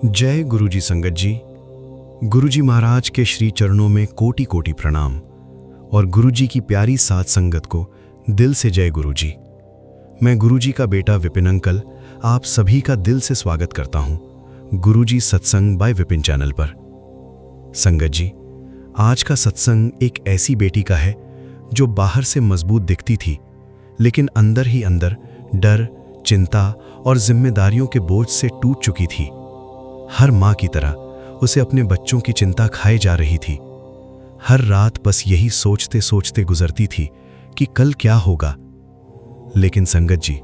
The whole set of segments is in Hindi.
जय गुरुजी संगत जी। गुरुजी महाराज के श्री चरणों में कोटि कोटि प्रणाम और गुरुजी की प्यारी साथ संगत को दिल से जय गुरुजी। मैं गुरुजी का बेटा विपिन अंकल आप सभी का दिल से स्वागत करता हूं गुरुजी सत्संग बाय विपिन चैनल पर। संगत जी, आज का सत्संग एक ऐसी बेटी का है जो बाहर से मजबूत दिखती थी, लेकिन अंदर ही अंदर डर, चिंता और जिम्मेदारियों के बोझ से टूट चुकी थी। हर माँ की तरह उसे अपने बच्चों की चिंता खाए जा रही थी। हर रात बस यही सोचते सोचते गुजरती थी कि कल क्या होगा। लेकिन संगत जी,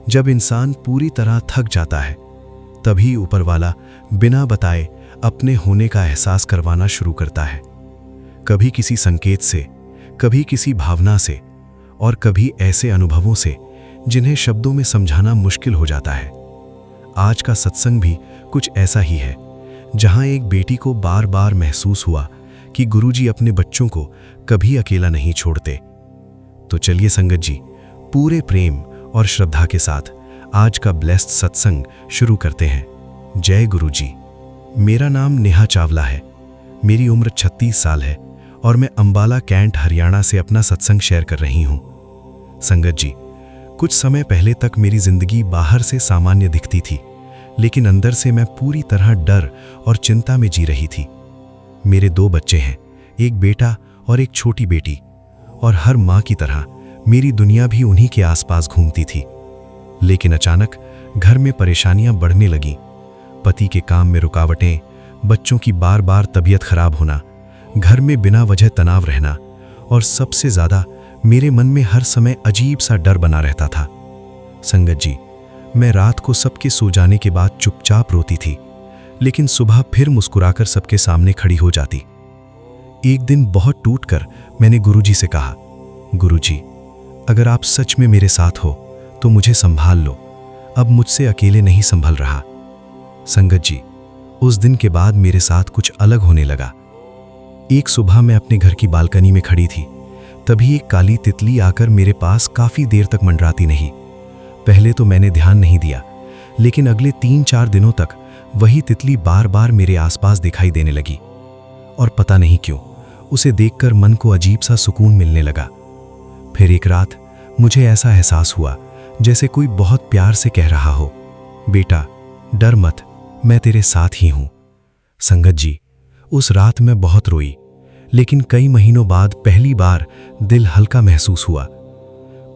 जब इंसान पूरी तरह थक जाता है तभी ऊपर वाला बिना बताए अपने होने का एहसास करवाना शुरू करता है। कभी किसी संकेत से, कभी किसी भावना से और कभी ऐसे अनुभवों से जिन्हें शब्दों में समझाना मुश्किल हो जाता है। आज का सत्संग भी कुछ ऐसा ही है, जहां एक बेटी को बार बार महसूस हुआ कि गुरुजी अपने बच्चों को कभी अकेला नहीं छोड़ते। तो चलिए संगत जी, पूरे प्रेम और श्रद्धा के साथ आज का ब्लेस्ड सत्संग शुरू करते हैं। जय गुरुजी। मेरा नाम नेहा चावला है, मेरी उम्र 36 साल है और मैं अंबाला कैंट हरियाणा से अपना सत्संग शेयर कर रही हूं। संगत जी, कुछ समय पहले तक मेरी जिंदगी बाहर से सामान्य दिखती थी, लेकिन अंदर से मैं पूरी तरह डर और चिंता में जी रही थी। मेरे 2 बच्चे हैं, एक बेटा और एक छोटी बेटी, और हर माँ की तरह मेरी दुनिया भी उन्हीं के आसपास घूमती थी। लेकिन अचानक घर में परेशानियां बढ़ने लगीं। पति के काम में रुकावटें, बच्चों की बार बार तबीयत खराब होना, घर में बिना वजह तनाव रहना और सबसे ज्यादा मेरे मन में हर समय अजीब सा डर बना रहता था। संगत जी, मैं रात को सबके सो जाने के बाद चुपचाप रोती थी, लेकिन सुबह फिर मुस्कुराकर सबके सामने खड़ी हो जाती। एक दिन बहुत टूटकर मैंने गुरुजी से कहा, गुरुजी, अगर आप सच में मेरे साथ हो तो मुझे संभाल लो, अब मुझसे अकेले नहीं संभल रहा। संगत जी, उस दिन के बाद मेरे साथ कुछ अलग होने लगा। एक सुबह मैं अपने घर की बालकनी में खड़ी थी, तभी एक काली तितली आकर मेरे पास काफी देर तक मंडराती नहीं। पहले तो मैंने ध्यान नहीं दिया, लेकिन अगले 3-4 दिनों तक वही तितली बार बार मेरे आसपास दिखाई देने लगी और पता नहीं क्यों उसे देखकर मन को अजीब सा सुकून मिलने लगा। फिर एक रात मुझे ऐसा एहसास हुआ जैसे कोई बहुत प्यार से कह रहा हो, बेटा डर मत, मैं तेरे साथ ही हूं। संगत जी, उस रात मैं बहुत रोई, लेकिन कई महीनों बाद पहली बार दिल हल्का महसूस हुआ।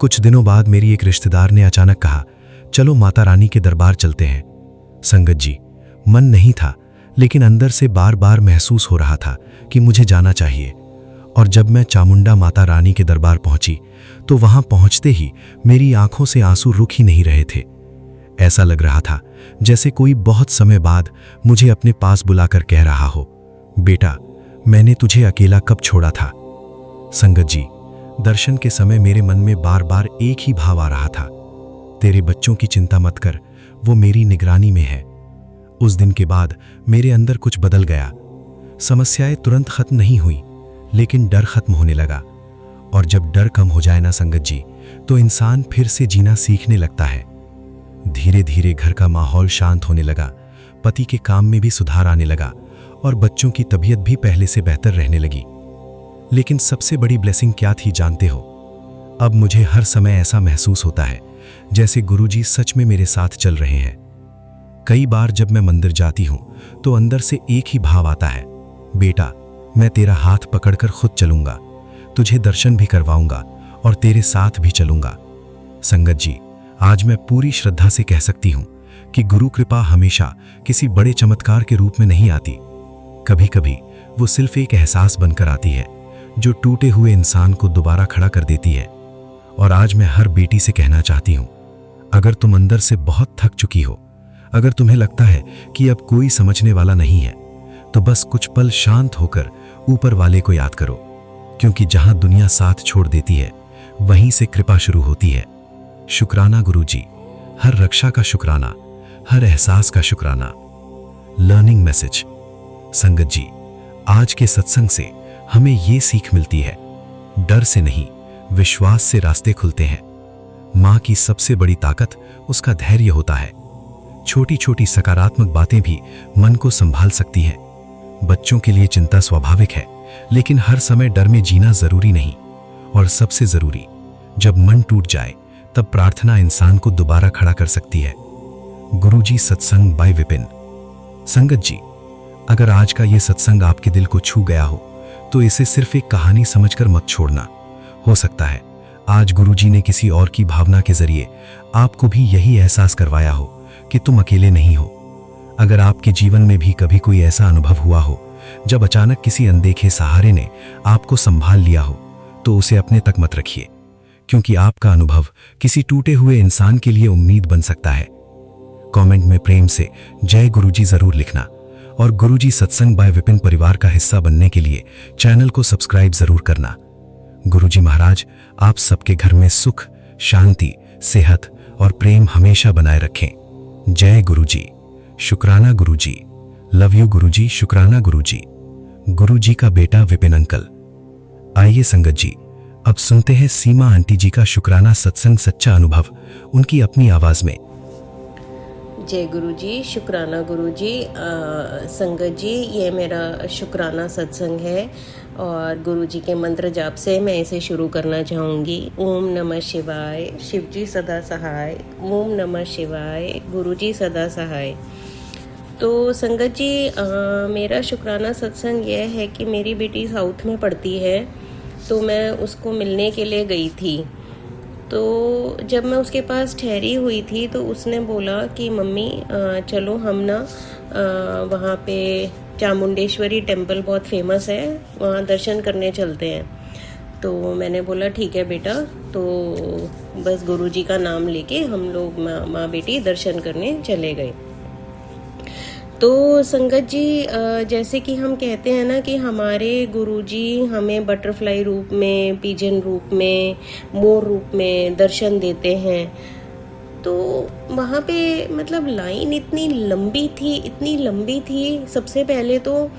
कुछ दिनों बाद मेरी एक रिश्तेदार ने अचानक कहा, चलो माता रानी के दरबार चलते हैं। संगत जी, मन नहीं था, लेकिन अंदर से बार बार महसूस हो रहा था कि मुझे जाना चाहिए। और जब मैं चामुंडा माता रानी के दरबार पहुंची तो वहां पहुंचते ही मेरी आंखों से आंसू रुक ही नहीं रहे थे। ऐसा लग रहा था जैसे कोई बहुत समय बाद मुझे अपने पास बुलाकर कह रहा हो, बेटा मैंने तुझे अकेला कब छोड़ा था। संगत जी, दर्शन के समय मेरे मन में बार बार एक ही भाव आ रहा था, तेरे बच्चों की चिंता मत कर, वो मेरी निगरानी में है। उस दिन के बाद मेरे अंदर कुछ बदल गया। समस्याएं तुरंत खत्म नहीं हुई, लेकिन डर खत्म होने लगा। और जब डर कम हो जाए ना संगत जी, तो इंसान फिर से जीना सीखने लगता है। धीरे धीरे घर का माहौल शांत होने लगा, पति के काम में भी सुधार आने लगा और बच्चों की तबीयत भी पहले से बेहतर रहने लगी। लेकिन सबसे बड़ी ब्लेसिंग क्या थी जानते हो? अब मुझे हर समय ऐसा महसूस होता है जैसे गुरुजी सच में मेरे साथ चल रहे हैं। कई बार जब मैं मंदिर जाती हूं तो अंदर से एक ही भाव आता है, बेटा मैं तेरा हाथ पकड़कर खुद चलूंगा, तुझे दर्शन भी करवाऊंगा और तेरे साथ भी चलूंगा। संगत जी, आज मैं पूरी श्रद्धा से कह सकती हूं कि गुरु कृपा हमेशा किसी बड़े चमत्कार के रूप में नहीं आती। कभी कभी वो सिर्फ एक एहसास बनकर आती है जो टूटे हुए इंसान को दोबारा खड़ा कर देती है। और आज मैं हर बेटी से कहना चाहती हूं, अगर तुम अंदर से बहुत थक चुकी हो, अगर तुम्हें लगता है कि अब कोई समझने वाला नहीं है, तो बस कुछ पल शांत होकर ऊपर वाले को याद करो, क्योंकि जहां दुनिया साथ छोड़ देती है वहीं से कृपा शुरू होती है। शुक्राना गुरुजी, हर रक्षा का शुक्राना, हर एहसास का शुक्राना। Learning message. संगत जी, आज के सत्संग से हमें ये सीख मिलती है, डर से नहीं विश्वास से रास्ते खुलते हैं। माँ की सबसे बड़ी ताकत उसका धैर्य होता है। छोटी छोटी सकारात्मक बातें भी मन को संभाल सकती हैं। बच्चों के लिए चिंता स्वाभाविक है, लेकिन हर समय डर में जीना जरूरी नहीं। और सबसे जरूरी, जब मन टूट जाए तब प्रार्थना इंसान को दोबारा खड़ा कर सकती है। गुरुजी सत्संग बाय विपिन। संगत जी, अगर आज का ये सत्संग आपके दिल को छू गया हो तो इसे सिर्फ एक कहानी समझकर मत छोड़ना। हो सकता है आज गुरुजी ने किसी और की भावना के जरिए आपको भी यही एहसास करवाया हो कि तुम अकेले नहीं हो। अगर आपके जीवन में भी कभी कोई ऐसा अनुभव हुआ हो जब अचानक किसी अनदेखे सहारे ने आपको संभाल लिया हो, तो उसे अपने तक मत रखिए, क्योंकि आपका अनुभव किसी टूटे हुए इंसान के लिए उम्मीद बन सकता है। कमेंट में प्रेम से जय गुरुजी जरूर लिखना और गुरुजी सत्संग बाय विपिन परिवार का हिस्सा बनने के लिए चैनल को सब्सक्राइब जरूर करना। गुरुजी महाराज आप सबके घर में सुख, शांति, सेहत और प्रेम हमेशा बनाए रखें। जय गुरुजी। शुक्राना गुरुजी। लव यू गुरुजी। शुक्राना गुरुजी। गुरुजी का बेटा विपिन अंकल। आइए संगत जी, अब सुनते हैं सीमा आंटी जी का शुक्राना सत्संग सच्चा अनुभव, उनकी अपनी आवाज में। जय गुरुजी। शुक्राना गुरुजी। संगत जी, ये मेरा शुक्राना सत्संग है और गुरुजी के मंत्र जाप से मैं इसे शुरू करना चाहूँगी। ओम नमः शिवाय। शिवजी सदा सहाय। ओम नमः शिवाय। गुरुजी सदा सहाय। तो संगत जी, मेरा शुक्राना सत्संग यह है कि मेरी बेटी साउथ में पढ़ती है, तो मैं उसको मिलने के लिए गई थी। तो जब मैं उसके पास ठहरी हुई थी तो उसने बोला कि मम्मी चलो हम ना वहाँ पे चामुंडेश्वरी टेम्पल बहुत फेमस है, वहाँ दर्शन करने चलते हैं। तो मैंने बोला ठीक है बेटा। तो बस गुरुजी का नाम लेके हम लोग माँ बेटी दर्शन करने चले गए। तो संगत जी, जैसे कि हम कहते हैं ना कि हमारे गुरुजी हमें बटरफ्लाई रूप में, पिजन रूप में, मोर रूप में दर्शन देते हैं। तो वहाँ पे मतलब लाइन इतनी लंबी थी। सबसे पहले तो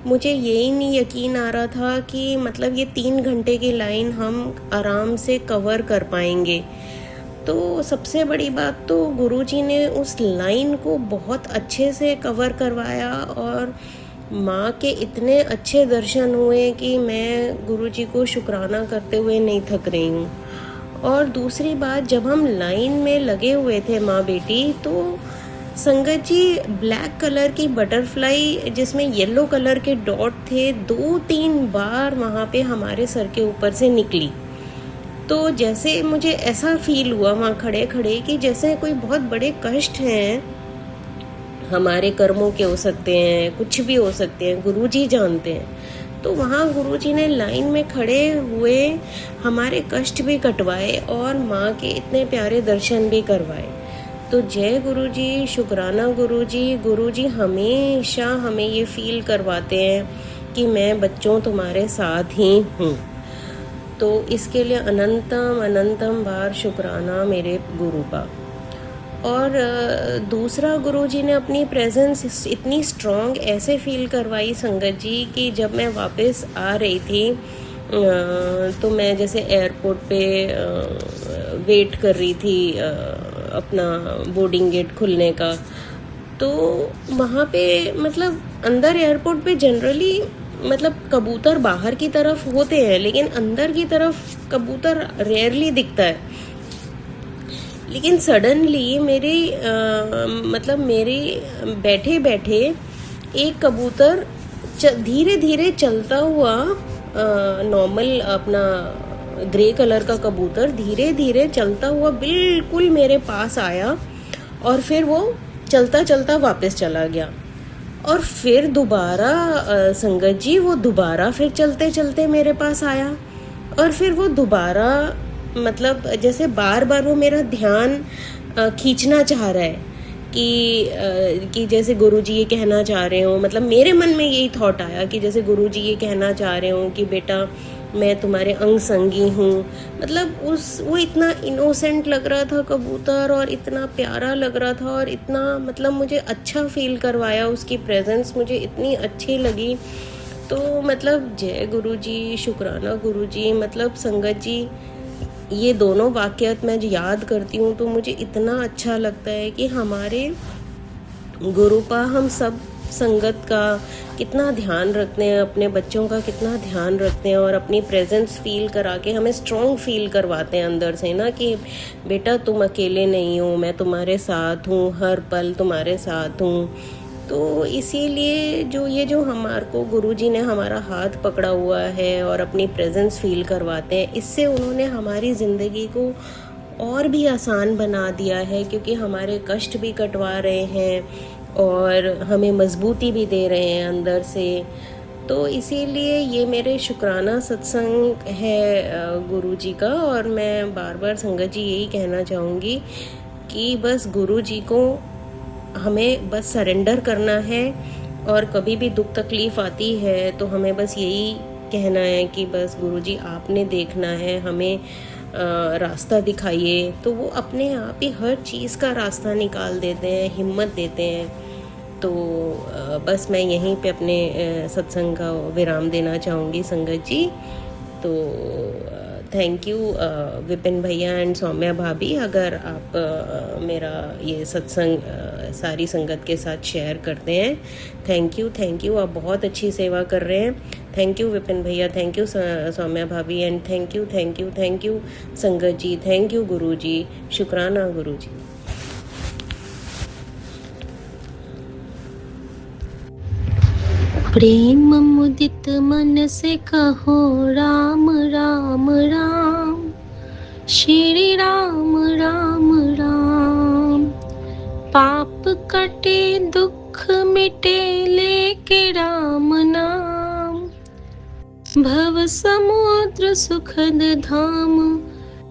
मुझे यही नहीं यकीन आ रहा था कि मतलब ये 3 घंटे की लाइन हम आराम से कवर कर पाएंगे। तो सबसे बड़ी बात तो गुरुजी ने उस लाइन को बहुत अच्छे से कवर करवाया और माँ के इतने अच्छे दर्शन हुए कि मैं गुरुजी को शुक्राना करते हुए नहीं थक रही हूँ। और दूसरी बात, जब हम लाइन में लगे हुए थे माँ बेटी, तो संगत जी ब्लैक कलर की बटरफ्लाई जिसमें येलो कलर के डॉट थे 2-3 बार वहाँ पे हमारे सर के ऊपर से निकली। तो जैसे मुझे ऐसा फील हुआ वहाँ खड़े खड़े कि जैसे कोई बहुत बड़े कष्ट हैं, हमारे कर्मों के हो सकते हैं, कुछ भी हो सकते हैं, गुरुजी जानते हैं। तो वहाँ गुरुजी ने लाइन में खड़े हुए हमारे कष्ट भी कटवाए और माँ के इतने प्यारे दर्शन भी करवाए। तो जय गुरुजी। शुक्राना गुरुजी। गुरुजी हमेशा हमें ये फील करवाते हैं कि मैं बच्चों तुम्हारे साथ ही हूँ। तो इसके लिए अनंतम बार शुक्राना मेरे गुरु का। और दूसरा, गुरुजी ने अपनी प्रेजेंस इतनी स्ट्रॉन्ग ऐसे फील करवाई संगत जी कि जब मैं वापस आ रही थी तो मैं जैसे एयरपोर्ट पे वेट कर रही थी अपना बोर्डिंग गेट खुलने का। तो वहाँ पे मतलब अंदर एयरपोर्ट पे जनरली मतलब कबूतर बाहर की तरफ होते हैं, लेकिन अंदर की तरफ कबूतर रेयरली दिखता है। लेकिन सडनली मेरे बैठे बैठे एक कबूतर धीरे धीरे चलता हुआ, नॉर्मल अपना ग्रे कलर का कबूतर धीरे धीरे चलता हुआ बिल्कुल मेरे पास आया और फिर वो चलता चलता वापस चला गया। और फिर दोबारा संगत जी वो दोबारा फिर चलते चलते मेरे पास आया और फिर वो दोबारा मतलब जैसे बार बार वो मेरा ध्यान खींचना चाह रहा है कि जैसे गुरुजी ये कहना चाह रहे हो, मतलब मेरे मन में यही थॉट आया कि जैसे गुरुजी ये कहना चाह रहे हो कि बेटा मैं तुम्हारे अंग संगी हूँ। मतलब वो इतना इनोसेंट लग रहा था कबूतर और इतना प्यारा लग रहा था और इतना मतलब मुझे अच्छा फील करवाया, उसकी प्रेजेंस मुझे इतनी अच्छी लगी। तो मतलब जय गुरुजी। शुक्राना गुरुजी। मतलब संगत जी ये दोनों वाक़यात मैं याद करती हूँ तो मुझे इतना अच्छा लगता है कि हमारे गुरुपा हम सब संगत का कितना ध्यान रखते हैं, अपने बच्चों का कितना ध्यान रखते हैं और अपनी प्रेजेंस फील करा के हमें स्ट्रॉन्ग फील करवाते हैं अंदर से ना, कि बेटा तुम अकेले नहीं हो, मैं तुम्हारे साथ हूँ, हर पल तुम्हारे साथ हूँ। तो इसीलिए जो हमारे को गुरुजी ने हमारा हाथ पकड़ा हुआ है और अपनी प्रेजेंस फील करवाते हैं, इससे उन्होंने हमारी ज़िंदगी को और भी आसान बना दिया है, क्योंकि हमारे कष्ट भी कटवा रहे हैं और हमें मजबूती भी दे रहे हैं अंदर से। तो इसीलिए ये मेरे शुक्राना सत्संग है गुरुजी का। और मैं बार बार संगत जी यही कहना चाहूँगी कि बस गुरुजी को हमें बस सरेंडर करना है, और कभी भी दुख तकलीफ़ आती है तो हमें बस यही कहना है कि बस गुरुजी आपने देखना है, हमें रास्ता दिखाइए। तो वो अपने आप ही हर चीज़ का रास्ता निकाल देते हैं, हिम्मत देते हैं। तो बस मैं यहीं पे अपने सत्संग का विराम देना चाहूँगी संगत जी। तो थैंक यू विपिन भैया एंड सौम्या भाभी, अगर आप मेरा ये सत्संग सारी संगत के साथ शेयर करते हैं। थैंक यू, आप बहुत अच्छी सेवा कर रहे हैं। थैंक यू विपिन भैया, थैंक यू सौम्या भाभी, एंड थैंक यू संगत जी, थैंक यू गुरु जी, शुक्राना गुरु जी। प्रेम मुदित मन से कहो राम राम राम, श्री राम राम राम। पाप कटे दुख मिटे लेके राम नाम, भव समुद्र सुखद धाम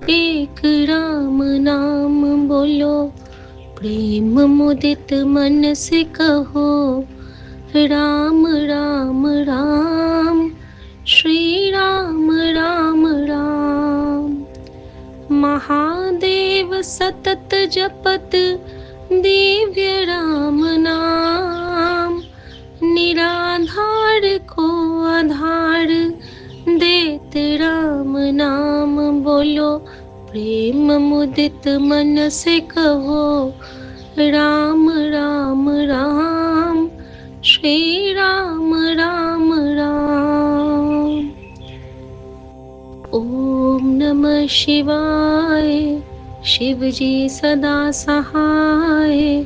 एक राम नाम। बोलो प्रेम मुदित मन से कहो राम राम राम, श्री राम राम राम। महादेव सतत जपत दिव्य राम नाम, निराधार को आधार देत राम नाम। बोलो प्रेम मुदित मन से कहो राम राम राम, श्री राम राम राम। ओम नमः शिवाय, शिव जी सदा सहाय।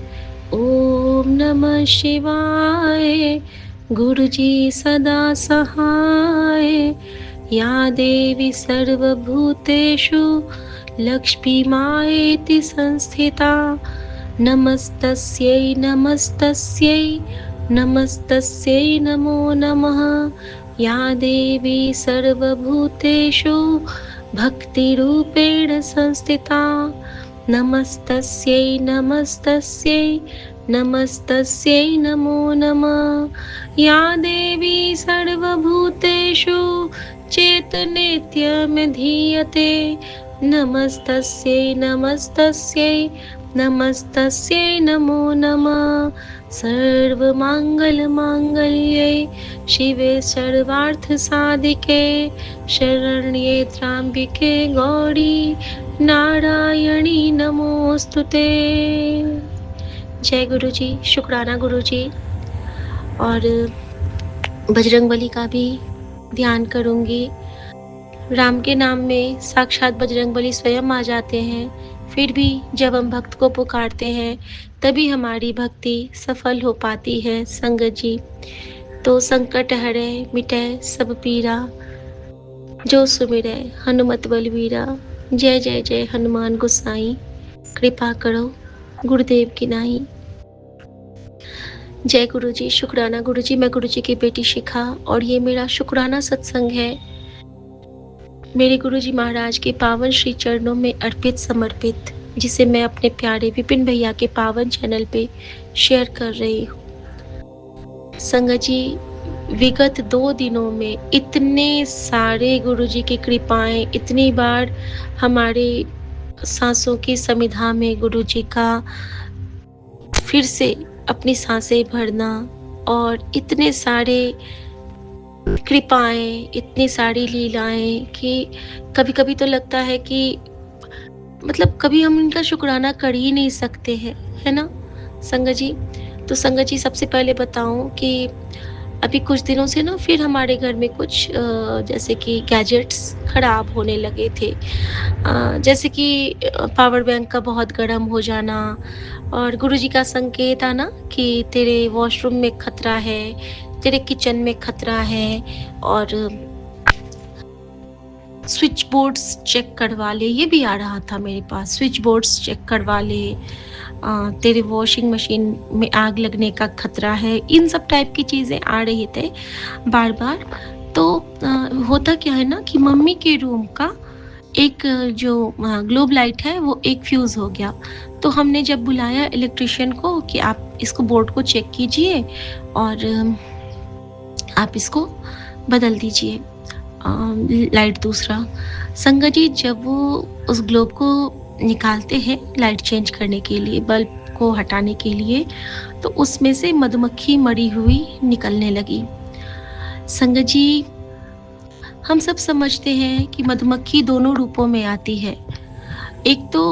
ओम नमः शिवाय, गुरु जी सदा सहाय। या देवी सर्वभूतेषु लक्ष्मीमायेति संस्थिता, नमस्तस्यै नमस्तस्यै नमस्तस्यै नमो नमः। या देवी सर्वभूतेषु भक्तिरूपेण संस्थिता, नमस्तस्यै नमस्तस्यै नमस्तस्यै नमो नमः। या देवी सर्वभूतेषु चैतन्यमधीयते, नमस्तस्यै नमस्तस्यै नमस्तस्यै नमो नमः। सर्वमङ्गलमाङ्गल्ये शिवे सर्वार्थसाधिके, शरण्ये त्र्यम्बके गौरी नारायणी नमोस्तुते। जय गुरु जी, शुक्राना गुरु जी। और बजरंगबली का भी ध्यान करूंगी। राम के नाम में साक्षात बजरंगबली स्वयं आ जाते हैं, फिर भी जब हम भक्त को पुकारते हैं तभी हमारी भक्ति सफल हो पाती है संगत जी। तो संकट हरे मिटे सब पीरा, जो सुमिरै हनुमत बलवीरा। जय जय जय हनुमान गोसाई, कृपा करो गुरुदेव की नाई। जय गुरु जी, शुक्राना गुरु जी। मैं गुरु जी की बेटी शिखा और ये मेरा शुक्राना सत्संग है, मेरे गुरु जी महाराज के पावन श्री चरणों में अर्पित समर्पित, जिसे मैं अपने प्यारे विपिन भैया के पावन चैनल पे शेयर कर रही हूँ। संगत जी, विगत 2 दिनों में इतने सारे गुरु जी की कृपाएं, इतनी बार हमारे सांसों की समिधा में गुरु जी का फिर से अपनी सांसें भरना, और इतने सारे कृपाएं, इतनी सारी लीलाएं कि कभी कभी तो लगता है कि मतलब कभी हम इनका शुक्राना कर ही नहीं सकते हैं, है ना संगत जी। तो संगत जी, सबसे पहले बताऊँ कि अभी कुछ दिनों से ना फिर हमारे घर में कुछ जैसे कि गैजेट्स खराब होने लगे थे। जैसे कि पावर बैंक का बहुत गर्म हो जाना, और गुरुजी का संकेत आना कि तेरे वॉशरूम में खतरा है, तेरे किचन में खतरा है, और स्विच बोर्ड्स चेक करवा ले, ये भी आ रहा था मेरे पास, स्विच बोर्ड्स चेक करवा ले, तेरे वॉशिंग मशीन में आग लगने का खतरा है। इन सब टाइप की चीज़ें आ रही थे बार बार। तो होता क्या है ना कि मम्मी के रूम का एक जो ग्लोब लाइट है वो एक फ्यूज़ हो गया। तो हमने जब बुलाया इलेक्ट्रिशियन को कि आप इसको बोर्ड को चेक कीजिए और आप इसको बदल दीजिए लाइट दूसरा। संगत जी, जब वो उस ग्लोब को निकालते हैं लाइट चेंज करने के लिए, बल्ब को हटाने के लिए, तो उसमें से मधुमक्खी मरी हुई निकलने लगी। संगत जी, हम सब समझते हैं कि मधुमक्खी दोनों रूपों में आती है। एक तो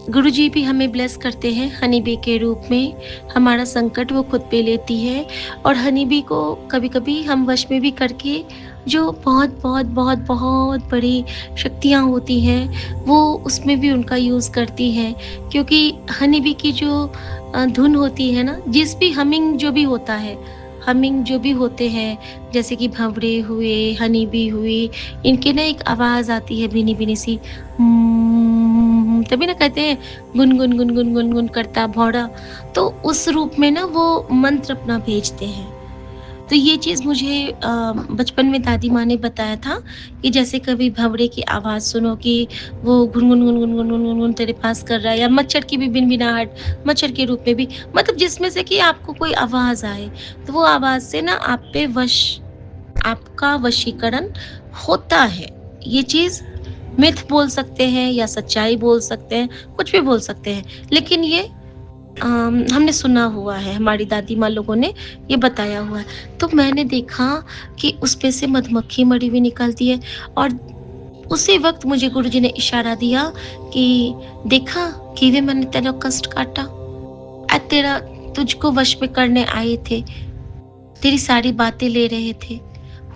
गुरुजी भी हमें ब्लेस करते हैं हनी बी के रूप में, हमारा संकट वो खुद पे लेती है, और हनी बी को कभी-कभी हम वश में भी करके जो बहुत बहुत बहुत बहुत बड़ी शक्तियाँ होती हैं वो उसमें भी उनका यूज़ करती हैं। क्योंकि हनी बी की जो धुन होती है ना, जिस भी हमिंग जो भी होता है, हमिंग जो भी होते हैं, जैसे कि भंवरे हुए, हनी बी हुई, इनके ना एक आवाज़ आती है भीनी-भीनी सी, तभी ना कहते हैं गुन गुन गुन गुन गुन गुन करता भौरा। तो उस रूप में ना वो मंत्र अपना भेजते हैं। तो ये चीज़ मुझे बचपन में दादी माँ ने बताया था कि जैसे कभी भंवरे की आवाज़ सुनो कि वो गुन गुन गुन गुन गुन गुन गुन गुन तेरे पास कर रहा है, या मच्छर की भी भिनभिनाहट, मच्छर के रूप में भी, मतलब जिसमें से कि आपको कोई आवाज़ आए, तो वो आवाज़ से ना आप पे आपका वशीकरण होता है। ये चीज़ मिथ बोल सकते हैं या सच्चाई बोल सकते हैं, कुछ भी बोल सकते हैं, लेकिन ये हमने सुना हुआ है, हमारी दादी माँ लोगों ने ये बताया हुआ है। तो मैंने देखा कि उसमें से मधुमक्खी मरी हुई निकलती है, और उसी वक्त मुझे गुरुजी ने इशारा दिया कि देखा किवे मैंने तेरा कष्ट काटा, तेरा तुझको वश में करने आए थे, तेरी सारी बातें ले रहे थे।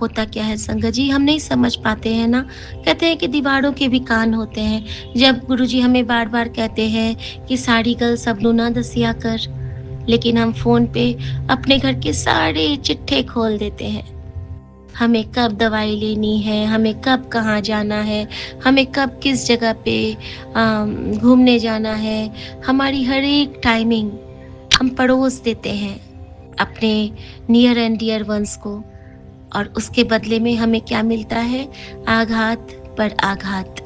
होता क्या है संगत जी, हम नहीं समझ पाते हैं ना। कहते हैं कि दीवारों के भी कान होते हैं। जब गुरुजी हमें बार बार कहते हैं कि साड़ी गल सबनू ना दसिया कर, लेकिन हम फोन पे अपने घर के सारे चिट्ठे खोल देते हैं। हमें कब दवाई लेनी है, हमें कब कहाँ जाना है, हमें कब किस जगह पे घूमने जाना है, हमारी हर एक टाइमिंग हम पड़ोस देते हैं अपने नियर एंड डियर वंस को, और उसके बदले में हमें क्या मिलता है? आघात पर आघात।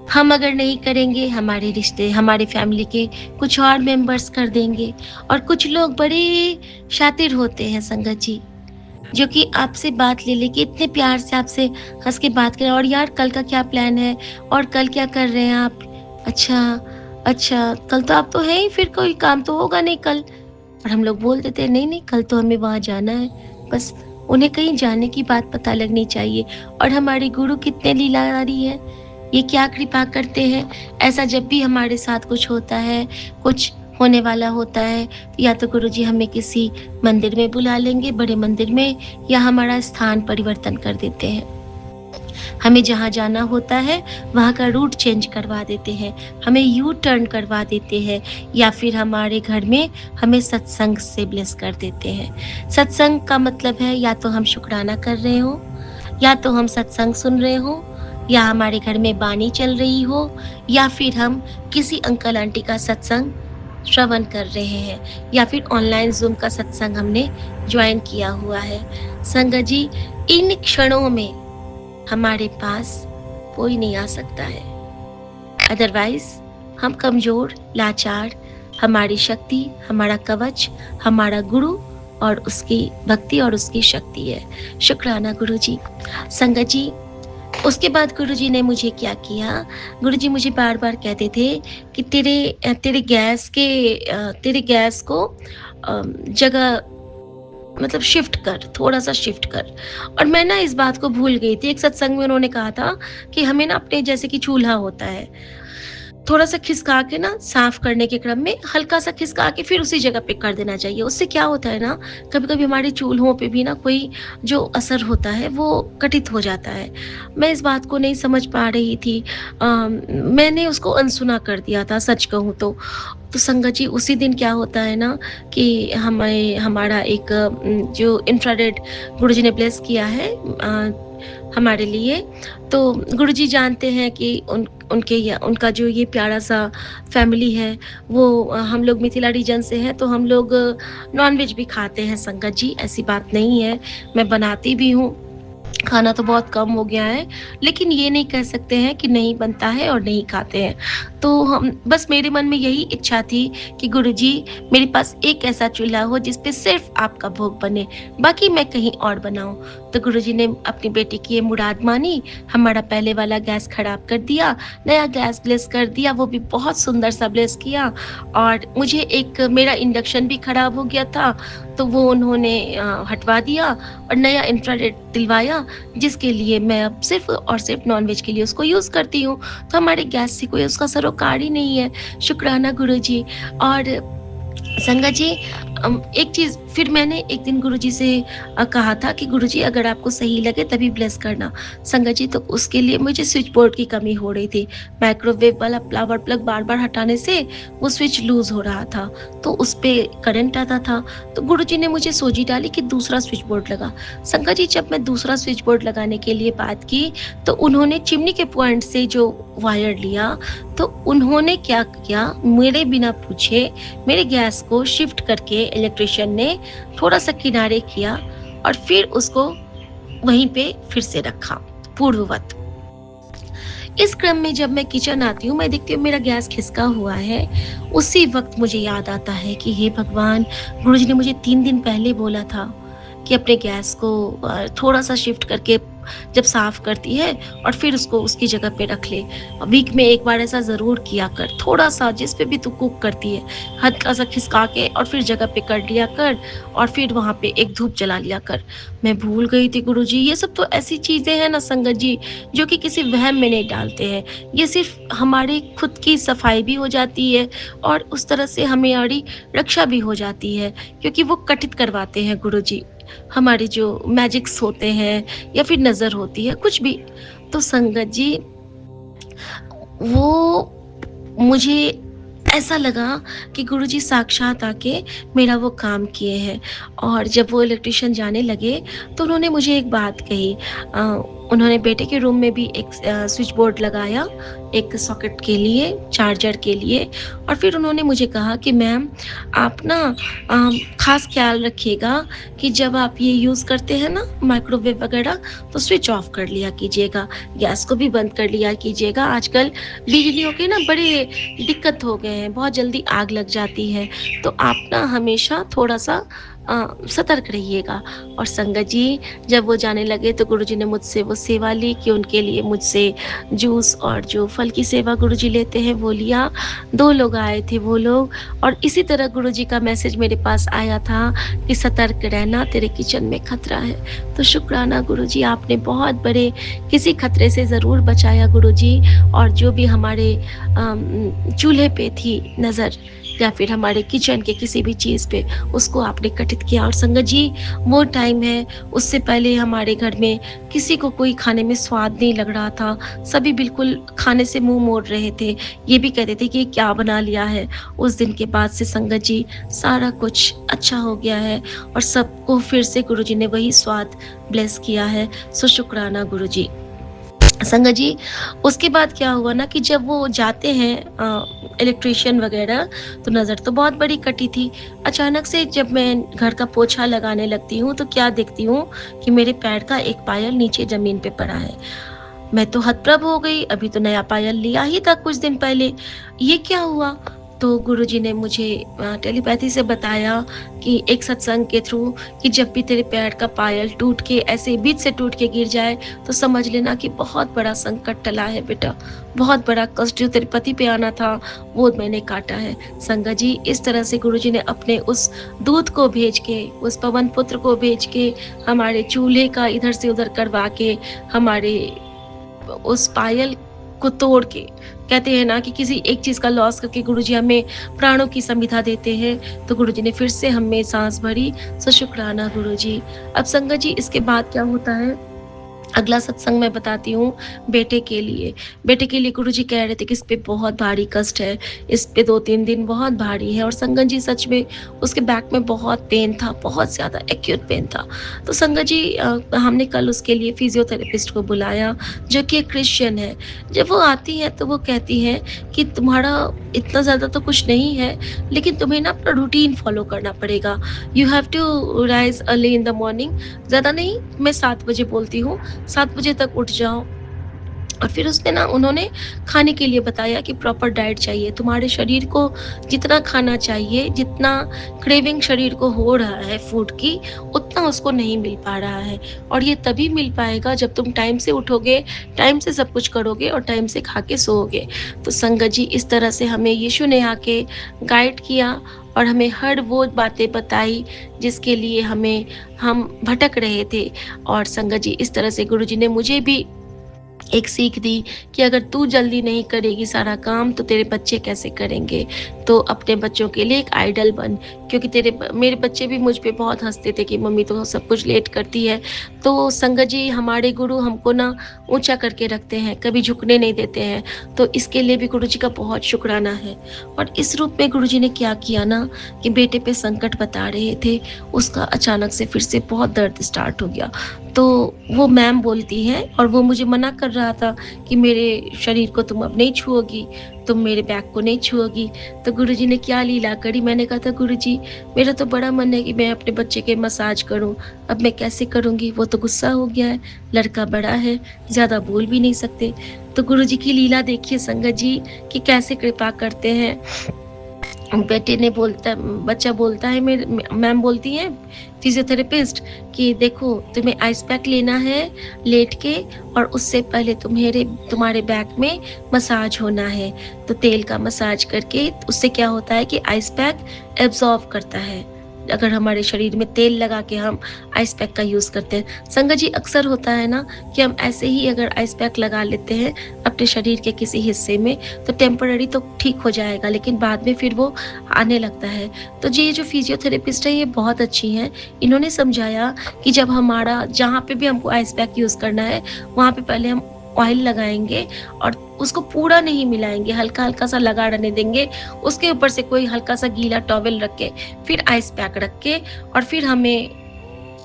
हम अगर नहीं करेंगे, हमारे रिश्ते, हमारे फैमिली के कुछ और मेंबर्स कर देंगे। और कुछ लोग बड़े शातिर होते हैं संगत जी, जो कि आपसे बात ले लेके इतने प्यार से आपसे हंस के बात करें, और यार कल का क्या प्लान है, और कल क्या कर रहे हैं आप? अच्छा अच्छा, कल तो आप तो है ही, फिर कोई काम तो होगा नहीं कल। और हम लोग बोल देते हैं नहीं नहीं, कल तो हमें वहाँ जाना है। बस उन्हें कहीं जाने की बात पता लगनी चाहिए। और हमारे गुरु कितने लीलाधारी हैं, ये क्या कृपा करते हैं। ऐसा जब भी हमारे साथ कुछ होता है, कुछ होने वाला होता है, या तो गुरुजी हमें किसी मंदिर में बुला लेंगे, बड़े मंदिर में, या हमारा स्थान परिवर्तन कर देते हैं। हमें जहाँ जाना होता है वहाँ का रूट चेंज करवा देते हैं, हमें यू टर्न करवा देते हैं, या फिर हमारे घर में हमें सत्संग से ब्लेस कर देते हैं। सत्संग का मतलब है या तो हम शुक्राना कर रहे हो, या तो हम सत्संग सुन रहे हो, या हमारे घर में बानी चल रही हो, या फिर हम किसी अंकल आंटी का सत्संग श्रवण कर रहे हैं, या फिर ऑनलाइन जूम का सत्संग हमने ज्वाइन किया हुआ है। संगत जी, इन क्षणों में हमारे पास कोई नहीं आ सकता है, अदरवाइज हम कमजोर, लाचार, हमारी शक्ति, हमारा कवच, हमारा गुरु और उसकी भक्ति और उसकी शक्ति है। शुक्राना गुरुजी। संगत जी, उसके बाद गुरुजी ने मुझे क्या किया, गुरुजी मुझे बार बार कहते थे कि तेरे गैस को जगह मतलब शिफ्ट कर, थोड़ा सा शिफ्ट कर। और मैं ना इस बात को भूल गई थी। एक सत्संग में उन्होंने कहा था कि हमें ना अपने, जैसे कि चूल्हा होता है, थोड़ा सा खिसका के ना साफ करने के क्रम में हल्का सा खिसका के फिर उसी जगह पे कर देना चाहिए। उससे क्या होता है ना, कभी-कभी हमारे चूल्हों पे भी ना कोई जो असर होता है वो घटित हो जाता है। मैं इस बात को नहीं समझ पा रही थी। मैंने उसको अनसुना कर दिया था सच कहूँ तो। तो संगत जी उसी दिन क्या होता है ना कि हमें हमारा एक जो इंफ्रारेड गुरुजी ने ब्लेस किया है हमारे लिए, तो गुरुजी जानते हैं कि उनका जो ये प्यारा सा फैमिली है वो हम लोग मिथिला रीजन से हैं, तो हम लोग नॉनवेज भी खाते हैं संगत जी, ऐसी बात नहीं है। मैं बनाती भी हूँ, खाना तो बहुत कम हो गया है, लेकिन ये नहीं कह सकते हैं कि नहीं बनता है और नहीं खाते हैं। तो हम बस मेरे मन में यही इच्छा थी कि गुरुजी मेरे पास एक ऐसा चूल्हा हो जिस पे सिर्फ आपका भोग बने, बाकी मैं कहीं और बनाऊँ। तो गुरुजी ने अपनी बेटी की ये मुराद मानी, हमारा पहले वाला गैस खराब कर दिया, नया गैस ब्लेस कर दिया, वो भी बहुत सुंदर सा ब्लेस किया। और मुझे एक मेरा इंडक्शन भी खराब हो गया था, तो वो उन्होंने हटवा दिया और नया इंफ्रारेड दिलवाया, जिसके लिए मैं अब सिर्फ़ और सिर्फ़ नॉनवेज के लिए उसको यूज़ करती हूँ। तो हमारे गैस से कोई उसका सरोकार ही नहीं है। शुक्राना गुरुजी। और संगत जी एक चीज़ फिर मैंने एक दिन गुरुजी से कहा था कि गुरुजी अगर आपको सही लगे तभी ब्लेस करना। संगत जी तो उसके लिए मुझे स्विच बोर्ड की कमी हो रही थी। माइक्रोवेव वाला फ्लावर प्लग बार-बार हटाने से वो स्विच लूज़ हो रहा था, तो उस पे करंट आता था। तो गुरुजी ने मुझे सोझी डाली कि दूसरा स्विच बोर्ड लगा। संगत जी जब मैं दूसरा स्विच बोर्ड लगाने के लिए बात की, तो उन्होंने चिमनी के पॉइंट से जो वायर लिया, तो उन्होंने क्या किया, मेरे बिना पूछे मेरे गैस को शिफ्ट करके इलेक्ट्रिशियन ने थोड़ा सा किनारे किया और फिर उसको वहीं पे फिर से रखा पूर्ववत। इस क्रम में जब मैं किचन आती हूँ, मैं देखती हूँ मेरा गैस खिसका हुआ है। उसी वक्त मुझे याद आता है कि हे भगवान, गुरुजी ने मुझे 3 दिन पहले बोला था कि अपने गैस को थोड़ा सा शिफ्ट करके जब साफ करती है और फिर उसको उसकी जगह पे रख ले। वीक में एक बार ऐसा ज़रूर किया कर, थोड़ा सा जिस पे भी तू कुक करती है हल्का सा खिसका के और फिर जगह पे कर लिया कर और फिर वहाँ पे एक धूप जला लिया कर। मैं भूल गई थी गुरुजी। ये सब तो ऐसी चीज़ें हैं ना संगत जी, जो कि किसी वहम में नहीं डालते हैं। ये सिर्फ हमारी खुद की सफाई भी हो जाती है और उस तरह से हमारी रक्षा भी हो जाती है, क्योंकि वो कटित करवाते हैं गुरुजी हमारे जो मैजिक्स होते हैं या फिर नज़र होती है, कुछ भी। तो संगत जी वो मुझे ऐसा लगा कि गुरुजी साक्षात आके मेरा वो काम किए हैं। और जब वो इलेक्ट्रिशियन जाने लगे तो उन्होंने मुझे एक बात कही। उन्होंने बेटे के रूम में भी एक स्विच बोर्ड लगाया, एक सॉकेट के लिए, चार्जर के लिए, और फिर उन्होंने मुझे कहा कि मैम आप ना ख़ास ख्याल रखिएगा कि जब आप ये यूज़ करते हैं ना माइक्रोवेव वगैरह, तो स्विच ऑफ कर लिया कीजिएगा, गैस को भी बंद कर लिया कीजिएगा। आजकल बिजलियों के ना बड़े दिक्कत हो गए हैं, बहुत जल्दी आग लग जाती है, तो आप ना हमेशा थोड़ा सा सतर्क रहिएगा। और संगत जी जब वो जाने लगे तो गुरुजी ने मुझसे वो सेवा ली कि उनके लिए मुझसे जूस और जो फल की सेवा गुरुजी लेते हैं वो लिया। 2 लोग आए थे वो लोग, और इसी तरह गुरुजी का मैसेज मेरे पास आया था कि सतर्क रहना, तेरे किचन में खतरा है। तो शुक्राना गुरुजी, आपने बहुत बड़े किसी खतरे से ज़रूर बचाया गुरुजी। और जो भी हमारे चूल्हे पे थी नज़र या फिर हमारे किचन के किसी भी चीज़ पे, उसको आपने कटित किया। और संगत जी वो टाइम है, उससे पहले हमारे घर में किसी को कोई खाने में स्वाद नहीं लग रहा था, सभी बिल्कुल खाने से मुंह मोड़ रहे थे, ये भी कहते थे कि क्या बना लिया है। उस दिन के बाद से संगत जी सारा कुछ अच्छा हो गया है और सबको फिर से गुरुजी ने वही स्वाद ब्लेस किया है। सो शुक्राना गुरुजी। संगत जी उसके बाद क्या हुआ ना कि जब वो जाते हैं इलेक्ट्रिशियन वगैरह, तो नज़र तो बहुत बड़ी कटी थी। अचानक से जब मैं घर का पोछा लगाने लगती हूँ तो क्या देखती हूँ कि मेरे पैर का एक पायल नीचे ज़मीन पे पड़ा है। मैं तो हतप्रभ हो गई, अभी तो नया पायल लिया ही था कुछ दिन पहले, ये क्या हुआ। तो गुरुजी ने मुझे टेलीपैथी से बताया कि एक सत्संग के थ्रू कि जब भी तेरे पैर का पायल टूट के ऐसे बीच से टूट के गिर जाए तो समझ लेना कि बहुत बड़ा संकट टला है बेटा, बहुत बड़ा कष्ट जो तेरे पति पे आना था वो मैंने काटा है। संगत जी इस तरह से गुरुजी ने अपने उस दूत को भेज के, उस पवन पुत्र को भेज के, हमारे चूल्हे का इधर से उधर करवा के, हमारे उस पायल को तोड़ के, कहते हैं ना कि किसी एक चीज़ का लॉस करके गुरुजी हमें प्राणों की संविदा देते हैं, तो गुरुजी ने फिर से हमें साँस भरी, सो शुक्राना गुरुजी। अब संगत जी इसके बाद क्या होता है, अगला सत्संग मैं बताती हूँ बेटे के लिए। बेटे के लिए गुरुजी कह रहे थे कि इस पे बहुत भारी कष्ट है, इस पे 2-3 दिन बहुत भारी है, और संगत जी सच में उसके बैक में बहुत पेन था, बहुत ज़्यादा एक्यूट पेन था। तो संगत जी हमने कल उसके लिए फिजियोथेरेपिस्ट को बुलाया, जो कि एक क्रिश्चियन है। जब वो आती है तो वो कहती है कि तुम्हारा इतना ज़्यादा तो कुछ नहीं है, लेकिन तुम्हें ना अपना रूटीन फ़ॉलो करना पड़ेगा। You have to rise early in the morning, ज़्यादा नहीं, मैं 7 बजे बोलती हूँ, 7 बजे तक उठ जाओ। और फिर उसने ना उन्होंने खाने के लिए बताया कि प्रॉपर डाइट चाहिए, तुम्हारे शरीर को जितना खाना चाहिए, जितना क्रेविंग शरीर को हो रहा है फूड की, उतना उसको नहीं मिल पा रहा है, और ये तभी मिल पाएगा जब तुम टाइम से उठोगे, टाइम से सब कुछ करोगे और टाइम से खा के सोओगे। तो संगत जी इस तरह से हमें यीशु ने आके गाइड किया और हमें हर वो बातें बताई जिसके लिए हम भटक रहे थे। और संगत जी इस तरह से गुरुजी ने मुझे भी एक सीख दी कि अगर तू जल्दी नहीं करेगी सारा काम तो तेरे बच्चे कैसे करेंगे। तो अपने बच्चों के लिए एक आइडल बन, क्योंकि मेरे बच्चे भी मुझ पे बहुत हंसते थे कि मम्मी तो सब कुछ लेट करती है। तो संगत जी हमारे गुरु हमको ना ऊंचा करके रखते हैं, कभी झुकने नहीं देते हैं, तो इसके लिए भी गुरु जी का बहुत शुक्राना है। और इस रूप में गुरु जी ने क्या किया ना कि बेटे पे संकट बता रहे थे, उसका अचानक से फिर से बहुत दर्द स्टार्ट हो गया। तो वो मैम बोलती हैं और वो मुझे मना कर रहा था कि मेरे शरीर को तुम अब नहीं छुओगी, तुम मेरे बैक को नहीं छुओगी। तो गुरुजी ने क्या लीला करी, मैंने कहा था गुरुजी मेरा तो बड़ा मन है कि मैं अपने बच्चे के मसाज करूं, अब मैं कैसे करूंगी, वो तो गुस्सा हो गया है, लड़का बड़ा है, ज़्यादा बोल भी नहीं सकते। तो गुरुजी की लीला देखिए संगत जी कि कैसे कृपा करते हैं। बच्चा बोलता है, मेरे मैम बोलती हैं फिजियोथेरेपिस्ट कि देखो तुम्हें आइस पैक लेना है लेट के, और उससे पहले तुम्हारे बैक में मसाज होना है। तो तेल का मसाज करके उससे क्या होता है कि आइस पैक एब्जॉर्ब करता है। अगर हमारे शरीर में तेल लगा के हम आइस पैक का यूज़ करते हैं, संगत जी अक्सर होता है ना कि हम ऐसे ही अगर आइस पैक लगा लेते हैं अपने शरीर के किसी हिस्से में तो टेम्पररी तो ठीक हो जाएगा, लेकिन बाद में फिर वो आने लगता है। तो जी ये जो फिजियोथेरेपिस्ट है ये बहुत अच्छी हैं, इन्होंने समझाया कि जब हमारा जहाँ पे भी हमको आइस पैक यूज़ करना है वहाँ पे पहले हम ऑयल लगाएंगे और उसको पूरा नहीं मिलाएंगे, हल्का हल्का सा लगा रहने देंगे, उसके ऊपर से कोई हल्का सा गीला टॉवेल रख के फिर आइस पैक रख के और फिर हमें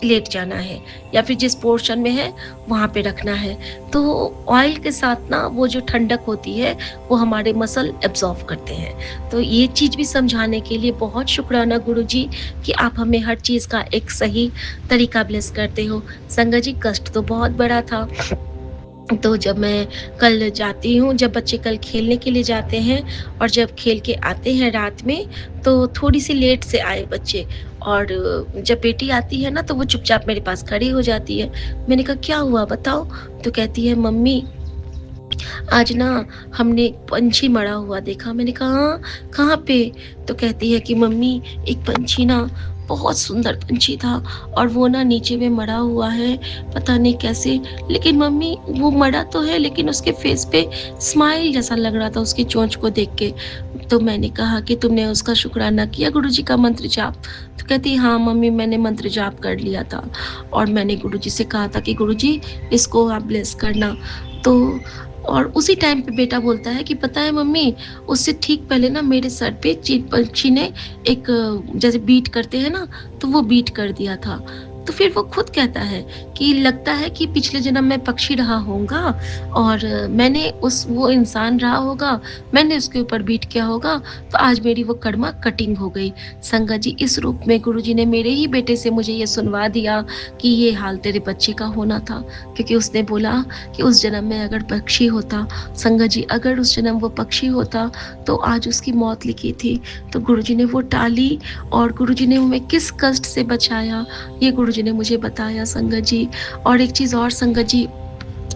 लेट जाना है या फिर जिस पोर्शन में है वहाँ पे रखना है। तो ऑयल के साथ ना वो जो ठंडक होती है वो हमारे मसल एब्जॉर्व करते हैं। तो ये चीज़ भी समझाने के लिए बहुत शुक्राना गुरुजी कि आप हमें हर चीज़ का एक सही तरीका ब्लेस करते हो। संगत जी कष्ट तो बहुत बड़ा था। तो जब मैं कल जाती हूँ, जब बच्चे कल खेलने के लिए जाते हैं और जब खेल के आते हैं रात में, तो थोड़ी सी लेट से आए बच्चे, और जब बेटी आती है ना तो वो चुपचाप मेरे पास खड़ी हो जाती है। मैंने कहा क्या हुआ बताओ, तो कहती है मम्मी आज ना हमने एक पंछी मरा हुआ देखा। मैंने कहा हाँ कहाँ पे, तो कहती है कि मम्मी एक पंछी ना बहुत सुंदर पंछी था और वो ना नीचे में मरा हुआ है, पता नहीं कैसे, लेकिन मम्मी वो मरा तो है लेकिन उसके फेस पे स्माइल जैसा लग रहा था उसकी चोंच को देख के। तो मैंने कहा कि तुमने उसका शुक्राना किया गुरुजी का मंत्र जाप, तो कहती हाँ मम्मी मैंने मंत्र जाप कर लिया था और मैंने गुरुजी से कहा था कि गुरुजी इसको आप ब्लेस करना। तो और उसी टाइम पे बेटा बोलता है कि पता है मम्मी उससे ठीक पहले ना मेरे सर पे पंछी ने एक जैसे बीट करते हैं ना तो वो बीट कर दिया था। तो फिर वो खुद कहता है कि लगता है कि पिछले जन्म में पक्षी रहा होगा और मैंने वो इंसान रहा होगा, मैंने उसके ऊपर बीट किया होगा, तो आज मेरी वो कर्मा कटिंग हो गई। संगत जी इस रूप में गुरुजी ने मेरे ही बेटे से मुझे ये सुनवा दिया कि ये हाल तेरे बच्चे का होना था, क्योंकि उसने बोला कि उस जन्म में अगर पक्षी होता, संगत जी अगर उस जन्म वो पक्षी होता तो आज उसकी मौत लिखी थी। तो गुरुजी ने वो टाली और गुरुजी ने हमें किस कष्ट से बचाया ये गुरुजी ने मुझे बताया संगत जी। और एक चीज़ और संगत जी,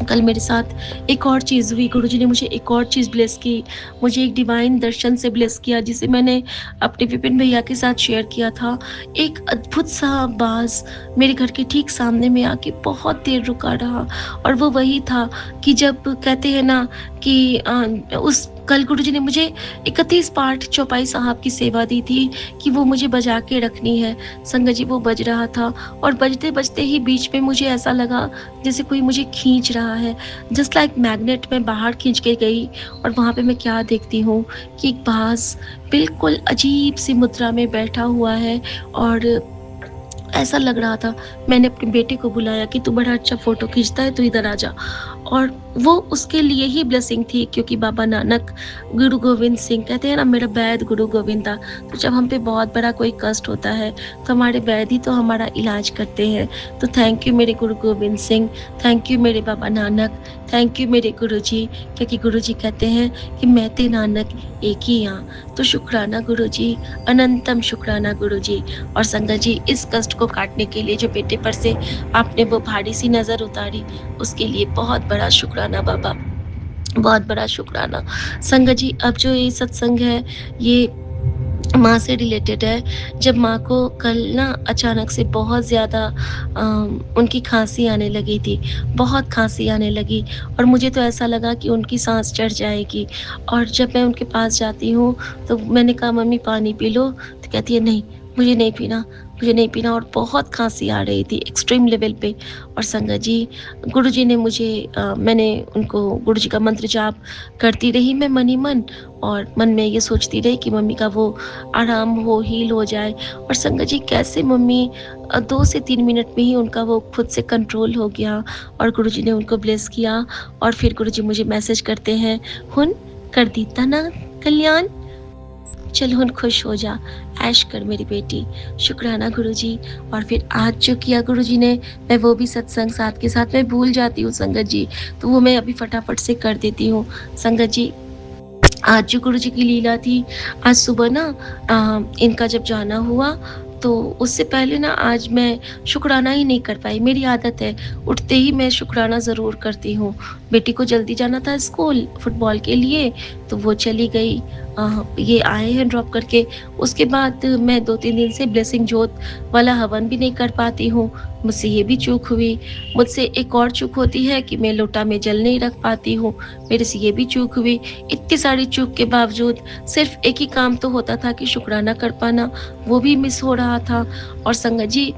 कल मेरे साथ एक और चीज़ हुई, गुरुजी ने मुझे एक और चीज़ ब्लेस की, मुझे एक डिवाइन दर्शन से ब्लेस किया जिसे मैंने अपने विपिन भैया के साथ शेयर किया था। एक अद्भुत-सा बाज़ मेरे घर के ठीक सामने में आके बहुत देर रुका रहा और वो वही था कि जब कहते हैं ना कि उस कल गुरुजी ने मुझे 31 पाठ चौपाई साहब की सेवा दी थी कि वो मुझे बजा के रखनी है। संगत जी वो बज रहा था और बजते-बजते ही बीच में मुझे ऐसा लगा जैसे कोई मुझे खींच रहा है, जस्ट लाइक मैग्नेट मैं बाहर खींच के गई और वहाँ पे मैं क्या देखती हूँ कि एक बाज़ बिल्कुल अजीब सी मुद्रा में बैठा हुआ है और ऐसा लग रहा था। मैंने अपने बेटे को बुलाया कि तू बड़ा अच्छा फ़ोटो खींचता है, तू इधर आ जा। और वो उसके लिए ही ब्लेसिंग थी क्योंकि बाबा नानक, गुरु गोविंद सिंह कहते हैं ना मेरा वैद गुरु गोविंद था। तो जब हम पे बहुत बड़ा कोई कष्ट होता है तो हमारे वैद ही तो हमारा इलाज करते हैं। तो थैंक यू मेरे गुरु गोविंद सिंह, थैंक यू मेरे बाबा नानक, थैंक यू मेरे गुरुजी, क्योंकि गुरुजी कहते हैं कि मैं ते नानक एक ही यहाँ। तो शुक्राना गुरुजी, अनंतम शुक्राना गुरुजी। और संगत जी इस कष्ट को काटने के लिए जो बेटे पर से आपने वो भारी सी नज़र उतारी उसके लिए बहुत बड़ा शुक्राना बाबा, बहुत बड़ा शुक्राना। संगत जी अब जो ये सत्संग है ये माँ से रिलेटेड है। जब माँ को कल ना अचानक से बहुत ज़्यादा उनकी खांसी आने लगी थी, बहुत खांसी आने लगी और मुझे तो ऐसा लगा कि उनकी सांस चढ़ जाएगी। और जब मैं उनके पास जाती हूँ तो मैंने कहा मम्मी पानी पी लो, तो कहती है नहीं मुझे नहीं पीना, मुझे नहीं पीना। और बहुत खांसी आ रही थी एक्सट्रीम लेवल पे। और संगत जी गुरुजी ने मुझे मैंने उनको गुरुजी का मंत्र जाप करती रही मैं मन ही मन, और मन में ये सोचती रही कि मम्मी का वो आराम हो, हील हो जाए। और संगत जी कैसे मम्मी 2 से 3 मिनट में ही उनका वो खुद से कंट्रोल हो गया और गुरुजी ने उनको ब्लेस किया। और फिर गुरुजी मुझे मैसेज करते हैं, हुन कर दीता ना कल्याण, चल हुन खुश हो जा, ऐश कर मेरी बेटी। शुक्राना गुरुजी। और फिर आज जो किया गुरुजी ने, मैं वो भी सत्संग साथ के साथ मैं भूल जाती हूँ संगत जी, तो वो मैं अभी फटाफट से कर देती हूँ। संगत जी आज जो गुरुजी की लीला थी, आज सुबह ना इनका जब जाना हुआ तो उससे पहले ना आज मैं शुक्राना ही नहीं कर पाई। मेरी आदत है उठते ही मैं शुक्राना ज़रूर करती हूँ। बेटी को जल्दी जाना था स्कूल फुटबॉल के लिए तो वो चली गई, ये आए हैं ड्रॉप करके। उसके बाद मैं 2-3 दिन से ब्लेसिंग जोत वाला हवन भी नहीं कर पाती हूँ, मुझसे ये भी चूक हुई। मुझसे एक और चूक होती है कि मैं लोटा में जल नहीं रख पाती हूँ, मेरे से ये भी चूक हुई। इतनी सारी चूक के बावजूद सिर्फ एक ही काम तो होता था कि शुक्राना कर पाना, वो भी मिस हो रहा था। और संगत जी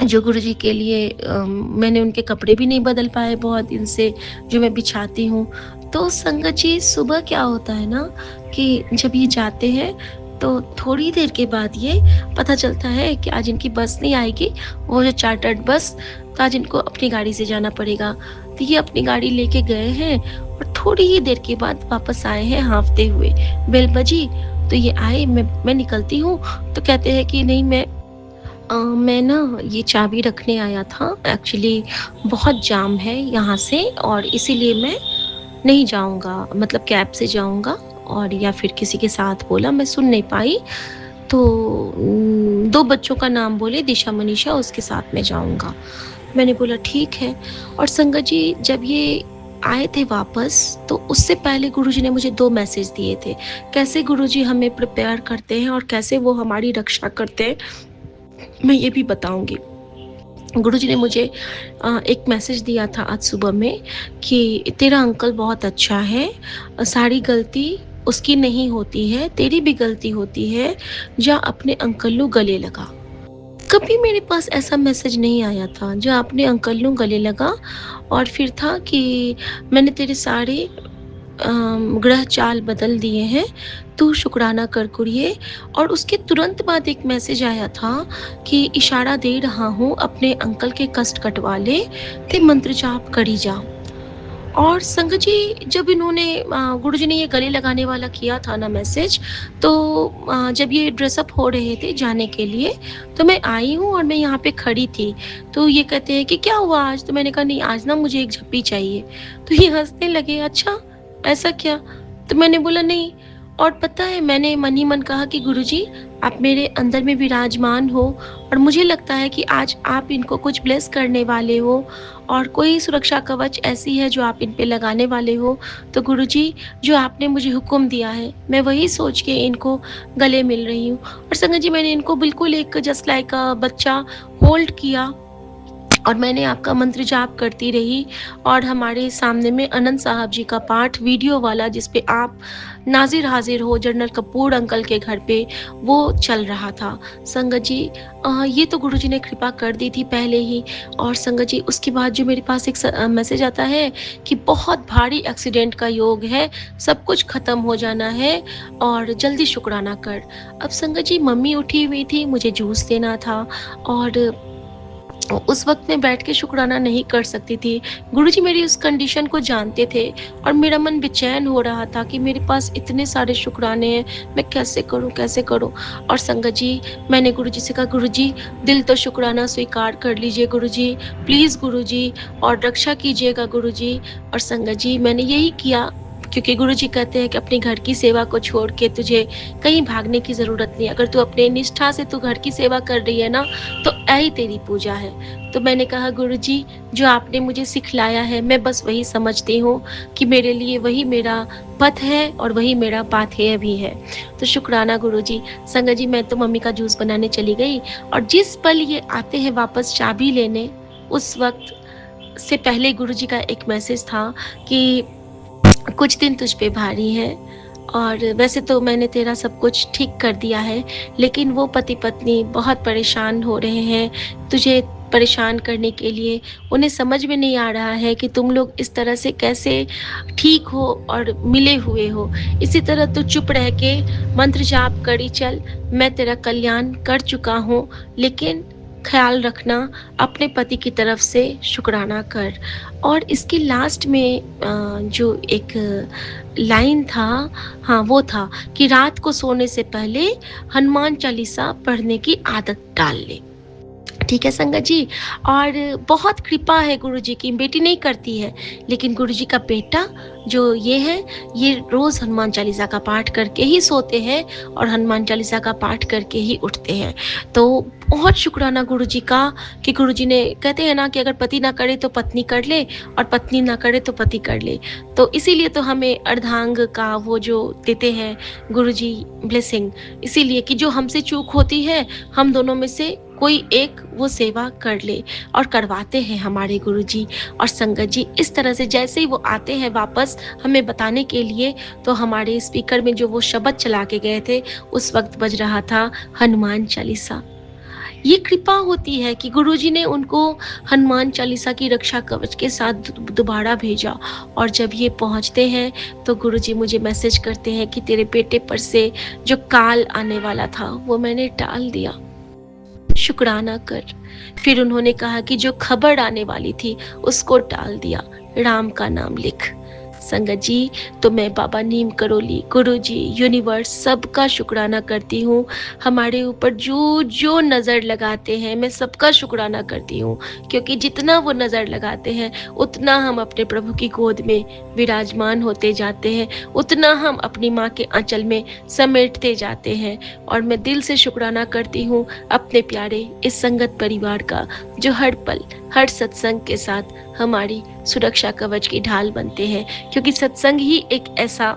जो गुरुजी के लिए मैंने उनके कपड़े भी नहीं बदल पाए बहुत दिन से जो मैं बिछाती हूँ। तो संगत जी सुबह क्या होता है ना कि जब ये जाते हैं तो थोड़ी देर के बाद ये पता चलता है कि आज इनकी बस नहीं आएगी, वो जो चार्टर्ड बस, तो आज इनको अपनी गाड़ी से जाना पड़ेगा। तो ये अपनी गाड़ी लेके गए हैं और थोड़ी ही देर के बाद वापस आए हैं हाँफते हुए। बेल बजी तो ये आए, मैं निकलती हूँ तो कहते हैं कि नहीं मैं ना ये चाबी रखने आया था, एक्चुअली बहुत जाम है यहाँ से और इसीलिए मैं नहीं जाऊँगा, मतलब कैब से जाऊँगा। और या फिर किसी के साथ बोला, मैं सुन नहीं पाई। तो 2 बच्चों का नाम बोले, दिशा मनीषा, उसके साथ मैं जाऊँगा। मैंने बोला ठीक है। और संगत जी जब ये आए थे वापस तो उससे पहले गुरुजी ने मुझे 2 मैसेज दिए थे। कैसे गुरुजी हमें प्रिपेयर करते हैं और कैसे वो हमारी रक्षा करते हैं, मैं ये भी बताऊँगी। गुरुजी ने मुझे एक मैसेज दिया था आज सुबह में कि तेरा अंकल बहुत अच्छा है, सारी गलती उसकी नहीं होती है, तेरी भी गलती होती है, जा अपने अंकल नु गले लगा। कभी मेरे पास ऐसा मैसेज नहीं आया था, जा अपने अंकल नु गले लगा। और फिर था कि मैंने तेरे सारे ग्रह चाल बदल दिए हैं, तू शुक्राना कर कुड़िए। और उसके तुरंत बाद एक मैसेज आया था कि इशारा दे रहा हूँ अपने अंकल के कष्ट कटवा ले, ते मंत्र जाप करी जा। और संगत जी जब इन्होंने गुरुजी ने ये गले लगाने वाला किया था ना मैसेज, तो जब ये ड्रेसअप हो रहे थे जाने के लिए तो मैं आई हूँ और मैं यहाँ पे खड़ी थी। तो ये कहते हैं कि क्या हुआ आज, तो मैंने कहा नहीं आज ना मुझे एक झप्पी चाहिए। तो ये हंसने लगे, अच्छा ऐसा क्या, तो मैंने बोला नहीं। और पता है मैंने मन ही मन कहा कि गुरुजी आप मेरे अंदर में विराजमान हो और मुझे लगता है कि आज आप इनको कुछ ब्लेस करने वाले हो और कोई सुरक्षा कवच ऐसी है जो आप इन पे लगाने वाले हो। तो गुरुजी, जो आपने मुझे हुक्म दिया है मैं वही सोच के इनको गले मिल रही हूँ। और संगत जी, मैंने इनको बिल्कुल एक जस्ट लाइक अ बच्चा होल्ड किया और मैंने आपका मंत्र जाप करती रही और हमारे सामने में अनंत साहब जी का पाठ वीडियो वाला, जिस पे आप नाजिर हाजिर हो जनरल कपूर अंकल के घर पे, वो चल रहा था। संगत जी, ये तो गुरुजी ने कृपा कर दी थी पहले ही। और संगत जी, उसके बाद जो मेरे पास एक मैसेज आता है कि बहुत भारी एक्सीडेंट का योग है, सब कुछ खत्म हो जाना है और जल्दी शुक्राना कर। अब संगत जी, मम्मी उठी हुई थी, मुझे जूस देना था और उस वक्त मैं बैठ के शुक्राना नहीं कर सकती थी। गुरुजी मेरी उस कंडीशन को जानते थे और मेरा मन बेचैन हो रहा था कि मेरे पास इतने सारे शुक्राने हैं, मैं कैसे करूं कैसे करूं। और संगत जी, मैंने गुरुजी से कहा, गुरुजी दिल तो शुक्राना स्वीकार कर लीजिए गुरुजी, प्लीज़ गुरुजी, और रक्षा कीजिएगा गुरुजी। और संगत जी, मैंने यही किया, क्योंकि गुरुजी कहते हैं कि अपने घर की सेवा को छोड़ के तुझे कहीं भागने की ज़रूरत नहीं। अगर तू अपने निष्ठा से तू घर की सेवा कर रही है ना, तो यही तेरी पूजा है। तो मैंने कहा, गुरुजी जो आपने मुझे सिखलाया है मैं बस वही समझती हूँ कि मेरे लिए वही मेरा पथ है और वही मेरा पाथेय भी है। तो शुक्राना गुरुजी। संगत जी, मैं तो मम्मी का जूस बनाने चली गई और जिस पल ये आते हैं वापस चाबी लेने, उस वक्त से पहले गुरुजी का एक मैसेज था कि कुछ दिन तुझ पे भारी है और वैसे तो मैंने तेरा सब कुछ ठीक कर दिया है, लेकिन वो पति पत्नी बहुत परेशान हो रहे हैं तुझे परेशान करने के लिए। उन्हें समझ में नहीं आ रहा है कि तुम लोग इस तरह से कैसे ठीक हो और मिले हुए हो। इसी तरह तू चुप रह के मंत्र जाप करी चल, मैं तेरा कल्याण कर चुका हूँ, लेकिन ख्याल रखना, अपने पति की तरफ से शुक्राना कर। और इसके लास्ट में जो एक लाइन था, हाँ वो था कि रात को सोने से पहले हनुमान चालीसा पढ़ने की आदत डाल ले। ठीक है संगत जी। और बहुत कृपा है गुरुजी की, बेटी नहीं करती है लेकिन गुरुजी का बेटा जो ये है, ये रोज हनुमान चालीसा का पाठ करके ही सोते हैं और हनुमान चालीसा का पाठ करके ही उठते हैं। तो बहुत शुक्राना गुरुजी का कि गुरुजी ने, कहते हैं ना कि अगर पति ना करे तो पत्नी कर ले और पत्नी ना करे तो पति कर ले। तो इसीलिए तो हमें अर्धांग का वो जो देते हैं गुरुजी ब्लेसिंग, इसीलिए कि जो हमसे चूक होती है हम दोनों में से कोई एक वो सेवा कर ले, और करवाते हैं हमारे गुरुजी। और संगत जी, इस तरह से जैसे ही वो आते हैं वापस हमें बताने के लिए, तो हमारे स्पीकर में जो वो शब्द चला के गए थे उस वक्त बज रहा था हनुमान चालीसा। ये कृपा होती है कि गुरुजी ने उनको हनुमान चालीसा की रक्षा कवच के साथ दोबारा भेजा। और जब ये पहुंचते हैं तो गुरुजी मुझे मैसेज करते हैं कि तेरे बेटे पर से जो काल आने वाला था वो मैंने टाल दिया, शुक्राना कर। फिर उन्होंने कहा कि जो खबर आने वाली थी उसको टाल दिया, राम का नाम लिख। संगत जी, तो मैं बाबा नीम करोली, गुरुजी, यूनिवर्स, सबका शुक्राना करती हूँ। हमारे ऊपर जो जो नज़र लगाते हैं मैं सबका शुक्राना करती हूँ, क्योंकि जितना वो नज़र लगाते हैं उतना हम अपने प्रभु की गोद में विराजमान होते जाते हैं, उतना हम अपनी माँ के आंचल में समेटते जाते हैं। और मैं दिल से शुक्राना करती हूँ अपने प्यारे इस संगत परिवार का, जो हर पल हर सत्संग के साथ हमारी सुरक्षा कवच की ढाल बनते हैं। क्योंकि सत्संग ही एक ऐसा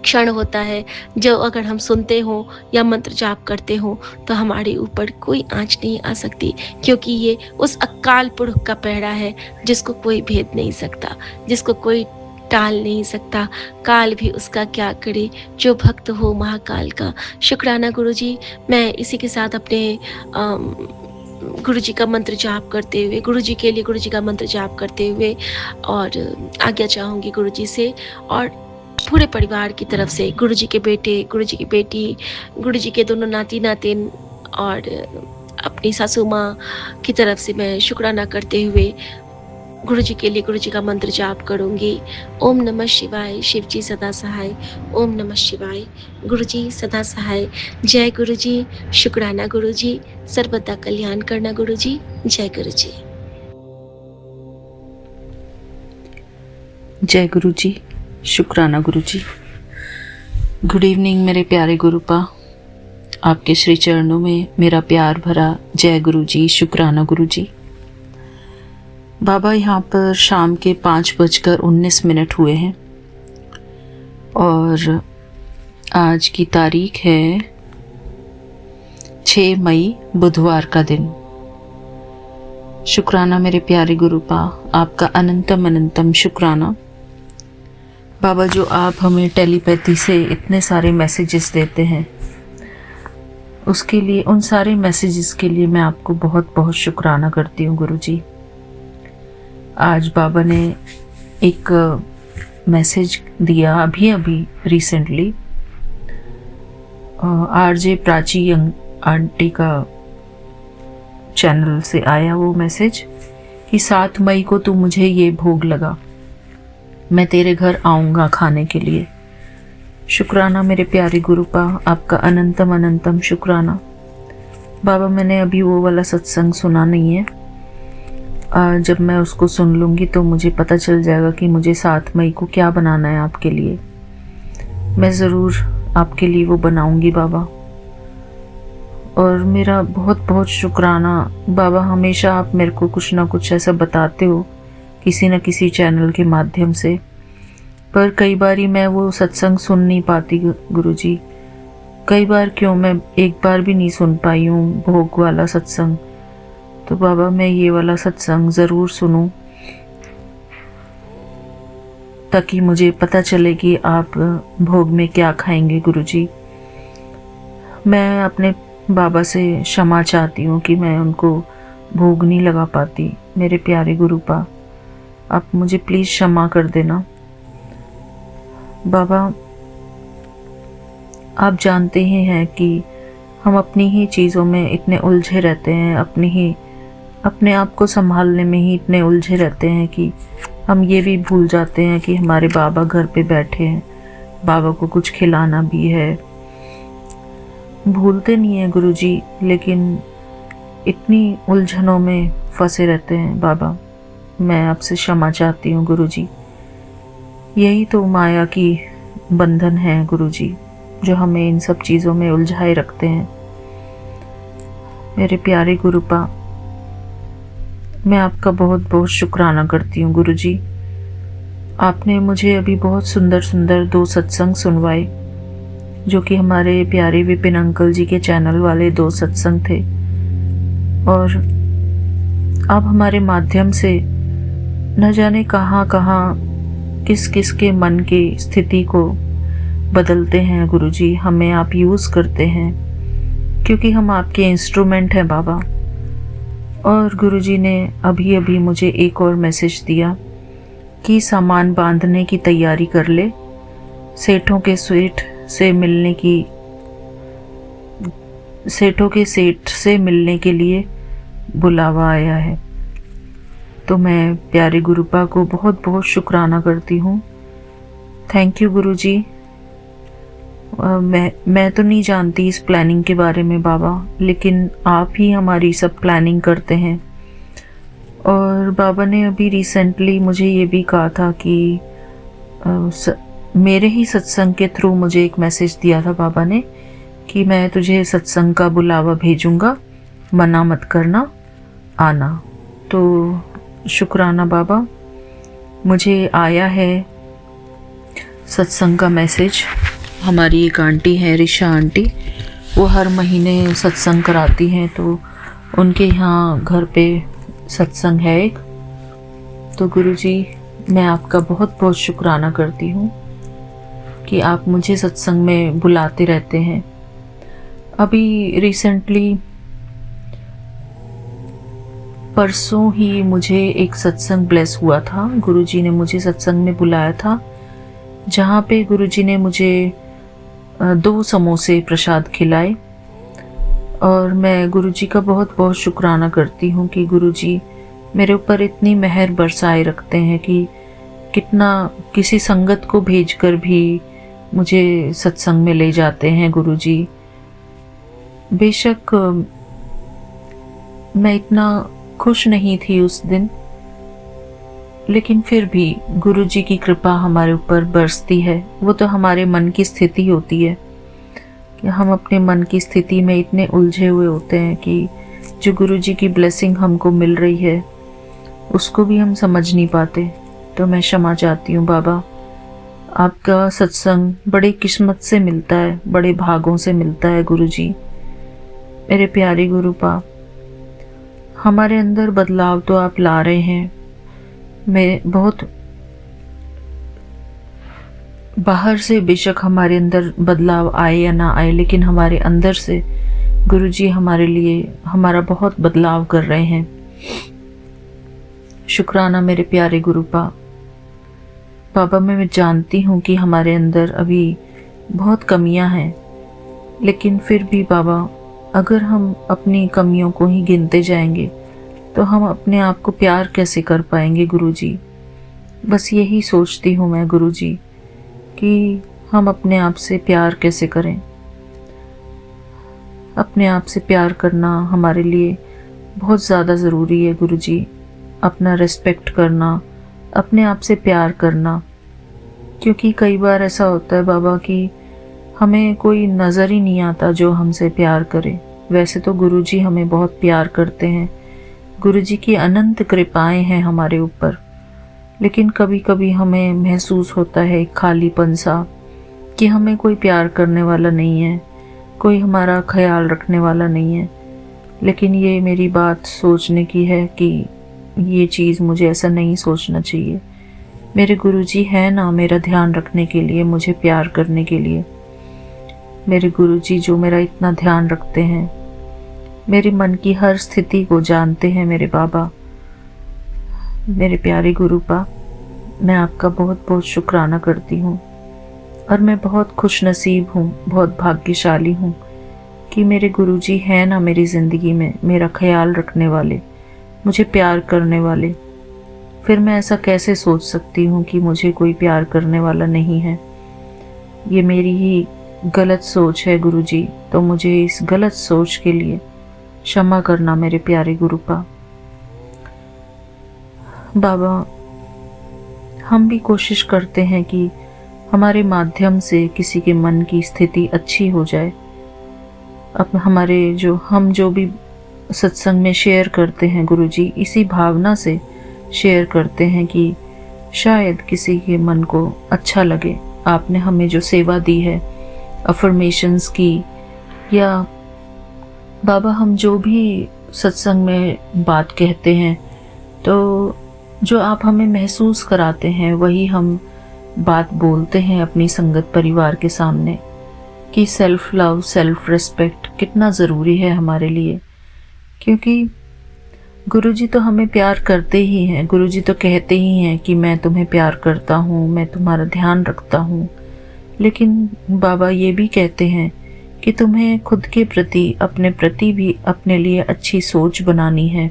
क्षण होता है जो अगर हम सुनते हो या मंत्र जाप करते हो तो हमारे ऊपर कोई आंच नहीं आ सकती, क्योंकि ये उस अकाल पुरख का पहरा है जिसको कोई भेद नहीं सकता, जिसको कोई टाल नहीं सकता। काल भी उसका क्या करे जो भक्त हो महाकाल का। शुक्राना गुरुजी। मैं इसी के साथ अपने गुरुजी का मंत्र जाप करते हुए, गुरुजी के लिए गुरुजी का मंत्र जाप करते हुए और आज्ञा चाहूँगी गुरुजी से और पूरे परिवार की तरफ से, गुरुजी के बेटे, गुरुजी की बेटी, गुरुजी के दोनों नाती नातिन और अपनी सासू माँ की तरफ से मैं शुक्राना करते हुए गुरुजी के लिए गुरुजी का मंत्र जाप करूंगी। ओम नमः शिवाय, शिव जी सदा सहाय। ओम नमः शिवाय, गुरुजी सदा सहाय। जय गुरुजी, शुक्राना गुरुजी, सर्वदा कल्याण करना गुरुजी। जय गुरुजी। जय गुरुजी, शुक्राना गुरुजी। गुड इवनिंग मेरे प्यारे गुरुपा। आपके श्री चरणों में मेरा प्यार भरा जय गुरु जी, शुक्राना गुरु जी। बाबा, यहाँ पर शाम के 5:19 हुए हैं और आज की तारीख है 6 मई, बुधवार का दिन। शुक्राना मेरे प्यारे गुरुपा, आपका अनंतम अनंतम शुक्राना। बाबा, जो आप हमें टेलीपैथी से इतने सारे मैसेजेस देते हैं, उसके लिए, उन सारे मैसेजेस के लिए मैं आपको बहुत बहुत शुक्राना करती हूँ गुरु जी। आज बाबा ने एक मैसेज दिया अभी रिसेंटली, आरजे प्राची आंटी का चैनल से आया वो मैसेज कि 7 मई को तू मुझे ये भोग लगा, मैं तेरे घर आऊँगा खाने के लिए। शुक्राना मेरे प्यारे गुरुपा, आपका अनंतम अनंतम शुक्राना। बाबा, मैंने अभी वो वाला सत्संग सुना नहीं है। जब मैं उसको सुन लूँगी तो मुझे पता चल जाएगा कि मुझे 7 मई को क्या बनाना है आपके लिए। मैं ज़रूर आपके लिए वो बनाऊँगी बाबा। और मेरा बहुत बहुत शुक्राना बाबा, हमेशा आप मेरे को कुछ ना कुछ ऐसा बताते हो किसी न किसी चैनल के माध्यम से, पर कई बार मैं वो सत्संग सुन नहीं पाती गुरुजी। कई बार क्यों, मैं एक बार भी नहीं सुन पाई हूँ भोग वाला सत्संग। तो बाबा, मैं ये वाला सत्संग ज़रूर सुनूं ताकि मुझे पता चले कि आप भोग में क्या खाएंगे गुरुजी। मैं अपने बाबा से क्षमा चाहती हूँ कि मैं उनको भोग नहीं लगा पाती। मेरे प्यारे गुरुपा, आप मुझे प्लीज़ क्षमा कर देना। बाबा, आप जानते ही हैं कि हम अपनी ही चीज़ों में इतने उलझे रहते हैं, अपने आप को संभालने में ही इतने उलझे रहते हैं कि हम ये भी भूल जाते हैं कि हमारे बाबा घर पे बैठे हैं, बाबा को कुछ खिलाना भी है। भूलते नहीं हैं गुरुजी, लेकिन इतनी उलझनों में फंसे रहते हैं। बाबा, मैं आपसे क्षमा चाहती हूँ गुरुजी। यही तो माया की बंधन है गुरुजी, जो हमें इन सब चीज़ों में उलझाए रखते हैं। मेरे प्यारे गुरुपा, मैं आपका बहुत बहुत शुक्राना करती हूँ गुरुजी। आपने मुझे अभी बहुत सुंदर सुंदर 2 सत्संग सुनवाए, जो कि हमारे प्यारे विपिन अंकल जी के चैनल वाले 2 सत्संग थे। और आप हमारे माध्यम से न जाने कहाँ कहाँ किस किस के मन की स्थिति को बदलते हैं गुरुजी। हमें आप यूज़ करते हैं क्योंकि हम आपके इंस्ट्रूमेंट हैं बाबा। और गुरुजी ने अभी मुझे एक और मैसेज दिया कि सामान बांधने की तैयारी कर ले, सेठों के सेठ से मिलने के लिए बुलावा आया है। तो मैं प्यारे गुरुपा को बहुत बहुत शुक्राना करती हूँ। थैंक यू गुरुजी। मैं तो नहीं जानती इस प्लानिंग के बारे में बाबा, लेकिन आप ही हमारी सब प्लानिंग करते हैं। और बाबा ने अभी रिसेंटली मुझे ये भी कहा था कि मेरे ही सत्संग के थ्रू मुझे एक मैसेज दिया था बाबा ने कि मैं तुझे सत्संग का बुलावा भेजूंगा, मना मत करना, आना। तो शुक्राना बाबा, मुझे आया है सत्संग का मैसेज। हमारी एक आंटी है, ऋषा आंटी, वो हर महीने सत्संग कराती हैं, तो उनके यहाँ घर पे सत्संग है एक। तो गुरुजी, मैं आपका बहुत बहुत शुक्राना करती हूँ कि आप मुझे सत्संग में बुलाते रहते हैं। अभी रिसेंटली परसों ही मुझे एक सत्संग ब्लेस हुआ था। गुरुजी ने मुझे सत्संग में बुलाया था, जहाँ पे गुरुजी ने मुझे 2 समोसे प्रसाद खिलाए। और मैं गुरुजी का बहुत बहुत शुक्राना करती हूँ कि गुरुजी मेरे ऊपर इतनी मेहर बरसाए रखते हैं कि कितना किसी संगत को भेजकर भी मुझे सत्संग में ले जाते हैं गुरुजी। बेशक मैं इतना खुश नहीं थी उस दिन, लेकिन फिर भी गुरुजी की कृपा हमारे ऊपर बरसती है। वो तो हमारे मन की स्थिति होती है कि हम अपने मन की स्थिति में इतने उलझे हुए होते हैं कि जो गुरुजी की ब्लेसिंग हमको मिल रही है उसको भी हम समझ नहीं पाते। तो मैं क्षमा चाहती हूँ बाबा। आपका सत्संग बड़ी किस्मत से मिलता है, बड़े भागों से मिलता है गुरुजी। मेरे प्यारे गुरुपा, हमारे अंदर बदलाव तो आप ला रहे हैं। मैं बहुत बाहर से बेशक हमारे अंदर बदलाव आए या ना आए, लेकिन हमारे अंदर से गुरुजी हमारे लिए हमारा बहुत बदलाव कर रहे हैं। शुक्राना मेरे प्यारे गुरुपा। बाबा मैं जानती हूँ कि हमारे अंदर अभी बहुत कमियाँ हैं, लेकिन फिर भी बाबा अगर हम अपनी कमियों को ही गिनते जाएंगे तो हम अपने आप को प्यार कैसे कर पाएंगे गुरुजी। बस यही सोचती हूँ मैं गुरुजी कि हम अपने आप से प्यार कैसे करें। अपने आप से प्यार करना हमारे लिए बहुत ज़्यादा ज़रूरी है गुरुजी। अपना रिस्पेक्ट करना, अपने आप से प्यार करना, क्योंकि कई बार ऐसा होता है बाबा कि हमें कोई नज़र ही नहीं आता जो हमसे प्यार करे। वैसे तो गुरुजी हमें बहुत प्यार करते हैं, गुरुजी की अनंत कृपाएं हैं हमारे ऊपर, लेकिन कभी कभी हमें महसूस होता है एक खालीपन सा कि हमें कोई प्यार करने वाला नहीं है, कोई हमारा ख्याल रखने वाला नहीं है। लेकिन ये मेरी बात सोचने की है कि ये चीज़ मुझे ऐसा नहीं सोचना चाहिए। मेरे गुरुजी हैं ना मेरा ध्यान रखने के लिए, मुझे प्यार करने के लिए। मेरे गुरुजी जो मेरा इतना ध्यान रखते हैं, मेरे मन की हर स्थिति को जानते हैं मेरे बाबा। मेरे प्यारे गुरुपा, मैं आपका बहुत बहुत शुक्राना करती हूँ और मैं बहुत खुश नसीब हूँ, बहुत भाग्यशाली हूँ कि मेरे गुरुजी हैं ना मेरी ज़िंदगी में, मेरा ख्याल रखने वाले, मुझे प्यार करने वाले। फिर मैं ऐसा कैसे सोच सकती हूँ कि मुझे कोई प्यार करने वाला नहीं है। ये मेरी ही गलत सोच है गुरुजी, तो मुझे इस गलत सोच के लिए क्षमा करना मेरे प्यारे गुरुपा। बाबा हम भी कोशिश करते हैं कि हमारे माध्यम से किसी के मन की स्थिति अच्छी हो जाए। अब हमारे जो भी सत्संग में शेयर करते हैं गुरुजी, इसी भावना से शेयर करते हैं कि शायद किसी के मन को अच्छा लगे। आपने हमें जो सेवा दी है अफर्मेशंस की, या बाबा हम जो भी सत्संग में बात कहते हैं, तो जो आप हमें महसूस कराते हैं वही हम बात बोलते हैं अपनी संगत परिवार के सामने कि सेल्फ लव, सेल्फ रिस्पेक्ट कितना ज़रूरी है हमारे लिए। क्योंकि गुरुजी तो हमें प्यार करते ही हैं, गुरुजी तो कहते ही हैं कि मैं तुम्हें प्यार करता हूँ, मैं तुम्हारा ध्यान रखता हूँ। लेकिन बाबा ये भी कहते हैं कि तुम्हें खुद के प्रति, अपने प्रति भी अपने लिए अच्छी सोच बनानी है।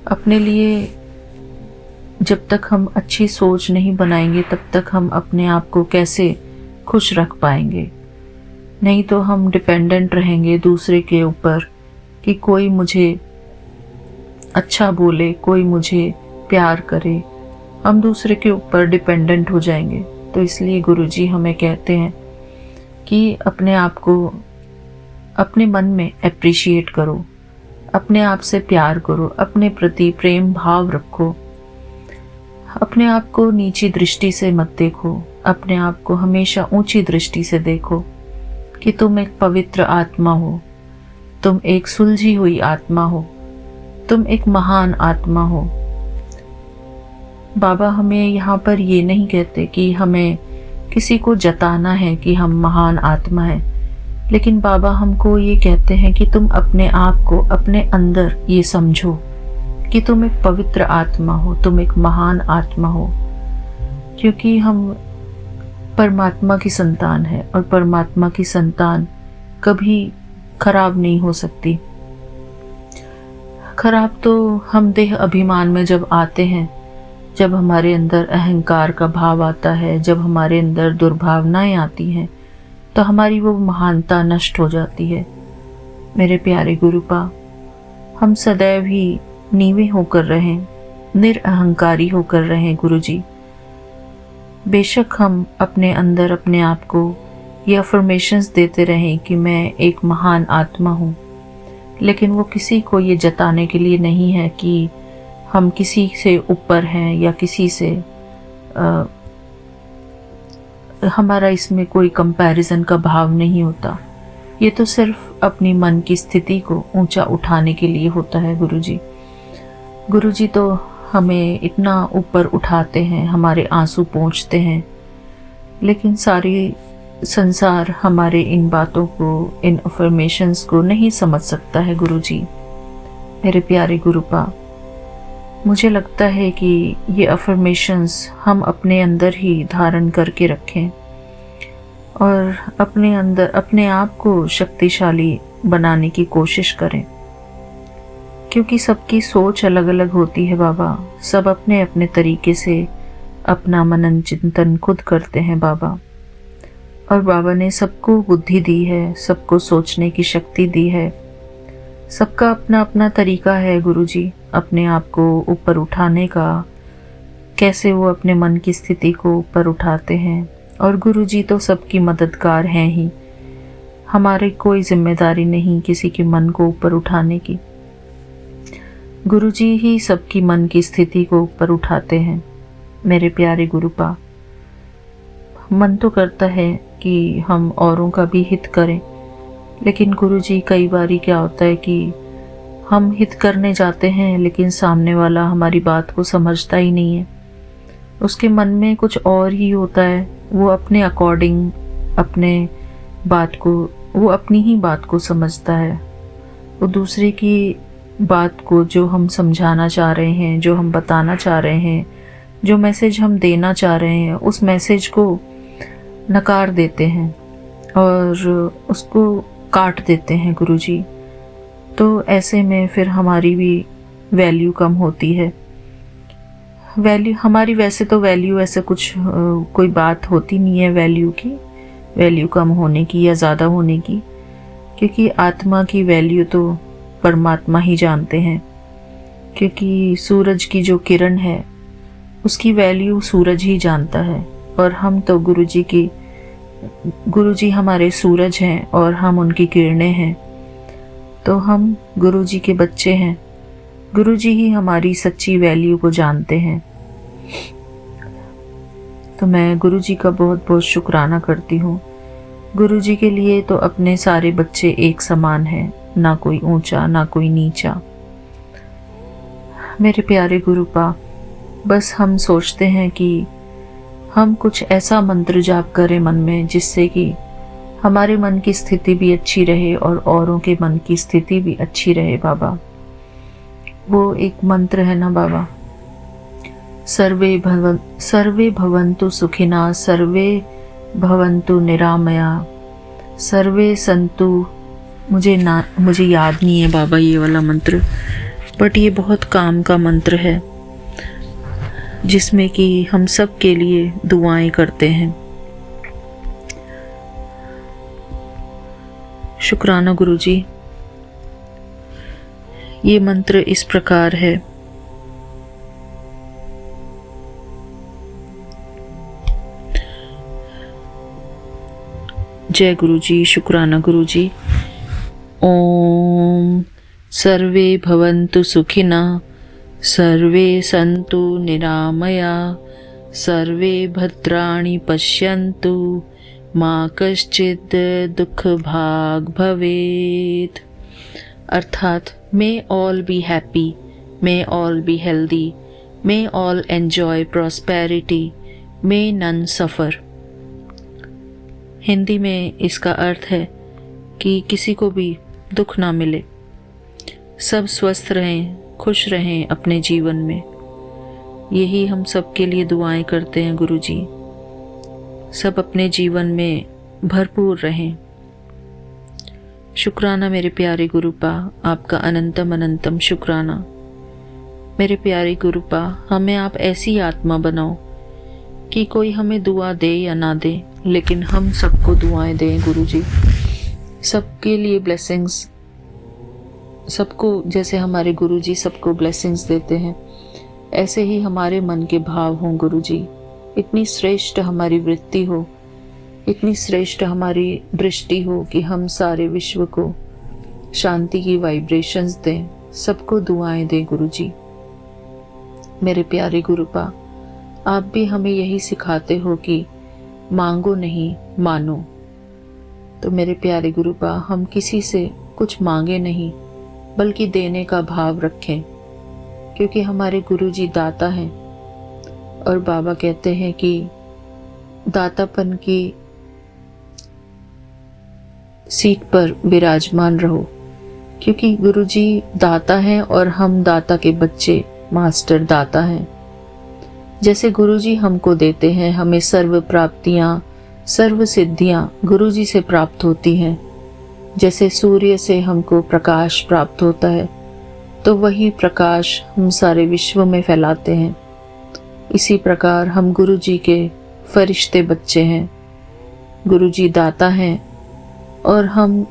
अपने लिए जब तक हम अच्छी सोच नहीं बनाएंगे तब तक हम अपने आप को कैसे खुश रख पाएंगे। नहीं तो हम डिपेंडेंट रहेंगे दूसरे के ऊपर कि कोई मुझे अच्छा बोले, कोई मुझे प्यार करे, हम दूसरे के ऊपर डिपेंडेंट हो जाएंगे। तो इसलिए गुरुजी हमें कहते हैं कि अपने आप को अपने मन में एप्रिशिएट करो, अपने आप से प्यार करो, अपने प्रति प्रेम भाव रखो, अपने आप को नीची दृष्टि से मत देखो, अपने आप को हमेशा ऊंची दृष्टि से देखो कि तुम एक पवित्र आत्मा हो, तुम एक सुलझी हुई आत्मा हो, तुम एक महान आत्मा हो। बाबा हमें यहाँ पर ये नहीं कहते कि हमें किसी को जताना है कि हम महान आत्मा हैं, लेकिन बाबा हमको ये कहते हैं कि तुम अपने आप को अपने अंदर ये समझो कि तुम एक पवित्र आत्मा हो, तुम एक महान आत्मा हो। क्योंकि हम परमात्मा की संतान है और परमात्मा की संतान कभी खराब नहीं हो सकती। खराब तो हम देह अभिमान में जब आते हैं, जब हमारे अंदर अहंकार का भाव आता है, जब हमारे अंदर दुर्भावनाएं आती हैं, तो हमारी वो महानता नष्ट हो जाती है। मेरे प्यारे गुरुपा, हम सदैव ही नीवे होकर रहें, निरअहंकारी होकर रहें गुरुजी। बेशक हम अपने अंदर अपने आप को ये अफर्मेशंस देते रहें कि मैं एक महान आत्मा हूँ, लेकिन वो किसी को ये जताने के लिए नहीं है कि हम किसी से ऊपर हैं या किसी से हमारा इसमें कोई कंपैरिजन का भाव नहीं होता। ये तो सिर्फ अपनी मन की स्थिति को ऊंचा उठाने के लिए होता है गुरुजी। गुरुजी तो हमें इतना ऊपर उठाते हैं, हमारे आंसू पोंछते हैं, लेकिन सारी संसार हमारे इन बातों को, इन अफर्मेशंस को नहीं समझ सकता है गुरुजी। मेरे प्यारे गुरुपा, मुझे लगता है कि ये अफर्मेशंस हम अपने अंदर ही धारण करके रखें और अपने अंदर अपने आप को शक्तिशाली बनाने की कोशिश करें, क्योंकि सबकी सोच अलग अलग होती है बाबा। सब अपने अपने तरीके से अपना मनन चिंतन खुद करते हैं बाबा, और बाबा ने सबको बुद्धि दी है, सबको सोचने की शक्ति दी है। सबका अपना अपना तरीका है गुरुजी अपने आप को ऊपर उठाने का, कैसे वो अपने मन की स्थिति को ऊपर उठाते हैं। और गुरुजी तो सबकी मददगार हैं ही, हमारी कोई जिम्मेदारी नहीं किसी के मन को ऊपर उठाने की। गुरुजी ही सबकी मन की स्थिति को ऊपर उठाते हैं। मेरे प्यारे गुरुपा, मन तो करता है कि हम औरों का भी हित करें, लेकिन गुरुजी कई बारी क्या होता है कि हम हित करने जाते हैं लेकिन सामने वाला हमारी बात को समझता ही नहीं है। उसके मन में कुछ और ही होता है, वो अपने अकॉर्डिंग वो अपनी ही बात को समझता है। वो दूसरे की बात को, जो हम समझाना चाह रहे हैं, जो हम बताना चाह रहे हैं, जो मैसेज हम देना चाह रहे हैं, उस मैसेज को नकार देते हैं और उसको काट देते हैं गुरुजी। तो ऐसे में फिर हमारी भी वैल्यू कम होती है। वैल्यू हमारी, वैसे तो वैल्यू ऐसे कुछ कोई बात होती नहीं है वैल्यू की, वैल्यू कम होने की या ज़्यादा होने की, क्योंकि आत्मा की वैल्यू तो परमात्मा ही जानते हैं। क्योंकि सूरज की जो किरण है उसकी वैल्यू सूरज ही जानता है, और हम तो गुरुजी हमारे सूरज हैं और हम उनकी किरणें हैं। तो हम गुरुजी के बच्चे हैं, गुरुजी ही हमारी सच्ची वैल्यू को जानते हैं। तो मैं गुरुजी का बहुत बहुत शुक्राना करती हूँ। गुरुजी के लिए तो अपने सारे बच्चे एक समान हैं, ना कोई ऊंचा ना कोई नीचा। मेरे प्यारे गुरुपा, बस हम सोचते हैं कि हम कुछ ऐसा मंत्र जाप करें मन में जिससे कि हमारे मन की स्थिति भी अच्छी रहे और औरों के मन की स्थिति भी अच्छी रहे बाबा। वो एक मंत्र है ना बाबा, सर्वे भवन्तु सुखिना, सर्वे भवन्तु निरामया, सर्वे संतु, मुझे याद नहीं है बाबा ये वाला मंत्र, बट ये बहुत काम का मंत्र है जिसमें कि हम सब के लिए दुआएं करते हैं। शुक्राना गुरुजी। ये मंत्र इस प्रकार है। जय गुरुजी, शुक्राना गुरुजी। ओम सर्वे भवन्तु सुखिना, सर्वे सन्तु निरामया, सर्वे भद्राणि पश्यन्तु, मा कश्चित् दुख भाग भवेत्। अर्थात may all be happy, may all be healthy, may all enjoy prosperity, may none suffer. Hindi में इसका अर्थ है कि किसी को भी दुख ना मिले, सब स्वस्थ रहें, खुश रहें अपने जीवन में। यही हम सब के लिए दुआएं करते हैं गुरुजी। सब अपने जीवन में भरपूर रहें। शुक्राना मेरे प्यारे गुरुपा, आपका अनंतम अनंतम शुक्राना। मेरे प्यारे गुरुपा, हमें आप ऐसी आत्मा बनाओ कि कोई हमें दुआ दे या ना दे, लेकिन हम सबको दुआएं दें गुरुजी। सबके लिए ब्लेसिंग्स, सबको, जैसे हमारे गुरुजी सबको ब्लेसिंग्स देते हैं, ऐसे ही हमारे मन के भाव हों गुरुजी। इतनी श्रेष्ठ हमारी वृत्ति हो, इतनी श्रेष्ठ हमारी दृष्टि हो कि हम सारे विश्व को शांति की वाइब्रेशंस दें, सबको दुआएं दें गुरुजी। मेरे प्यारे गुरुपा, आप भी हमें यही सिखाते हो कि मांगो नहीं मानो। तो मेरे प्यारे गुरुपा, हम किसी से कुछ मांगे नहीं बल्कि देने का भाव रखें, क्योंकि हमारे गुरुजी दाता हैं और बाबा कहते हैं कि दातापन की सीट पर विराजमान रहो, क्योंकि गुरुजी दाता हैं और हम दाता के बच्चे, मास्टर दाता हैं। जैसे गुरुजी हमको देते हैं, हमें सर्व प्राप्तियां, सर्व सिद्धियां गुरुजी से प्राप्त होती हैं। जैसे सूर्य से हमको प्रकाश प्राप्त होता है, तो वही प्रकाश हम सारे विश्व में फैलाते हैं। इसी प्रकार हम गुरुजी के फरिश्ते बच्चे हैं। गुरुजी दाता हैं और हम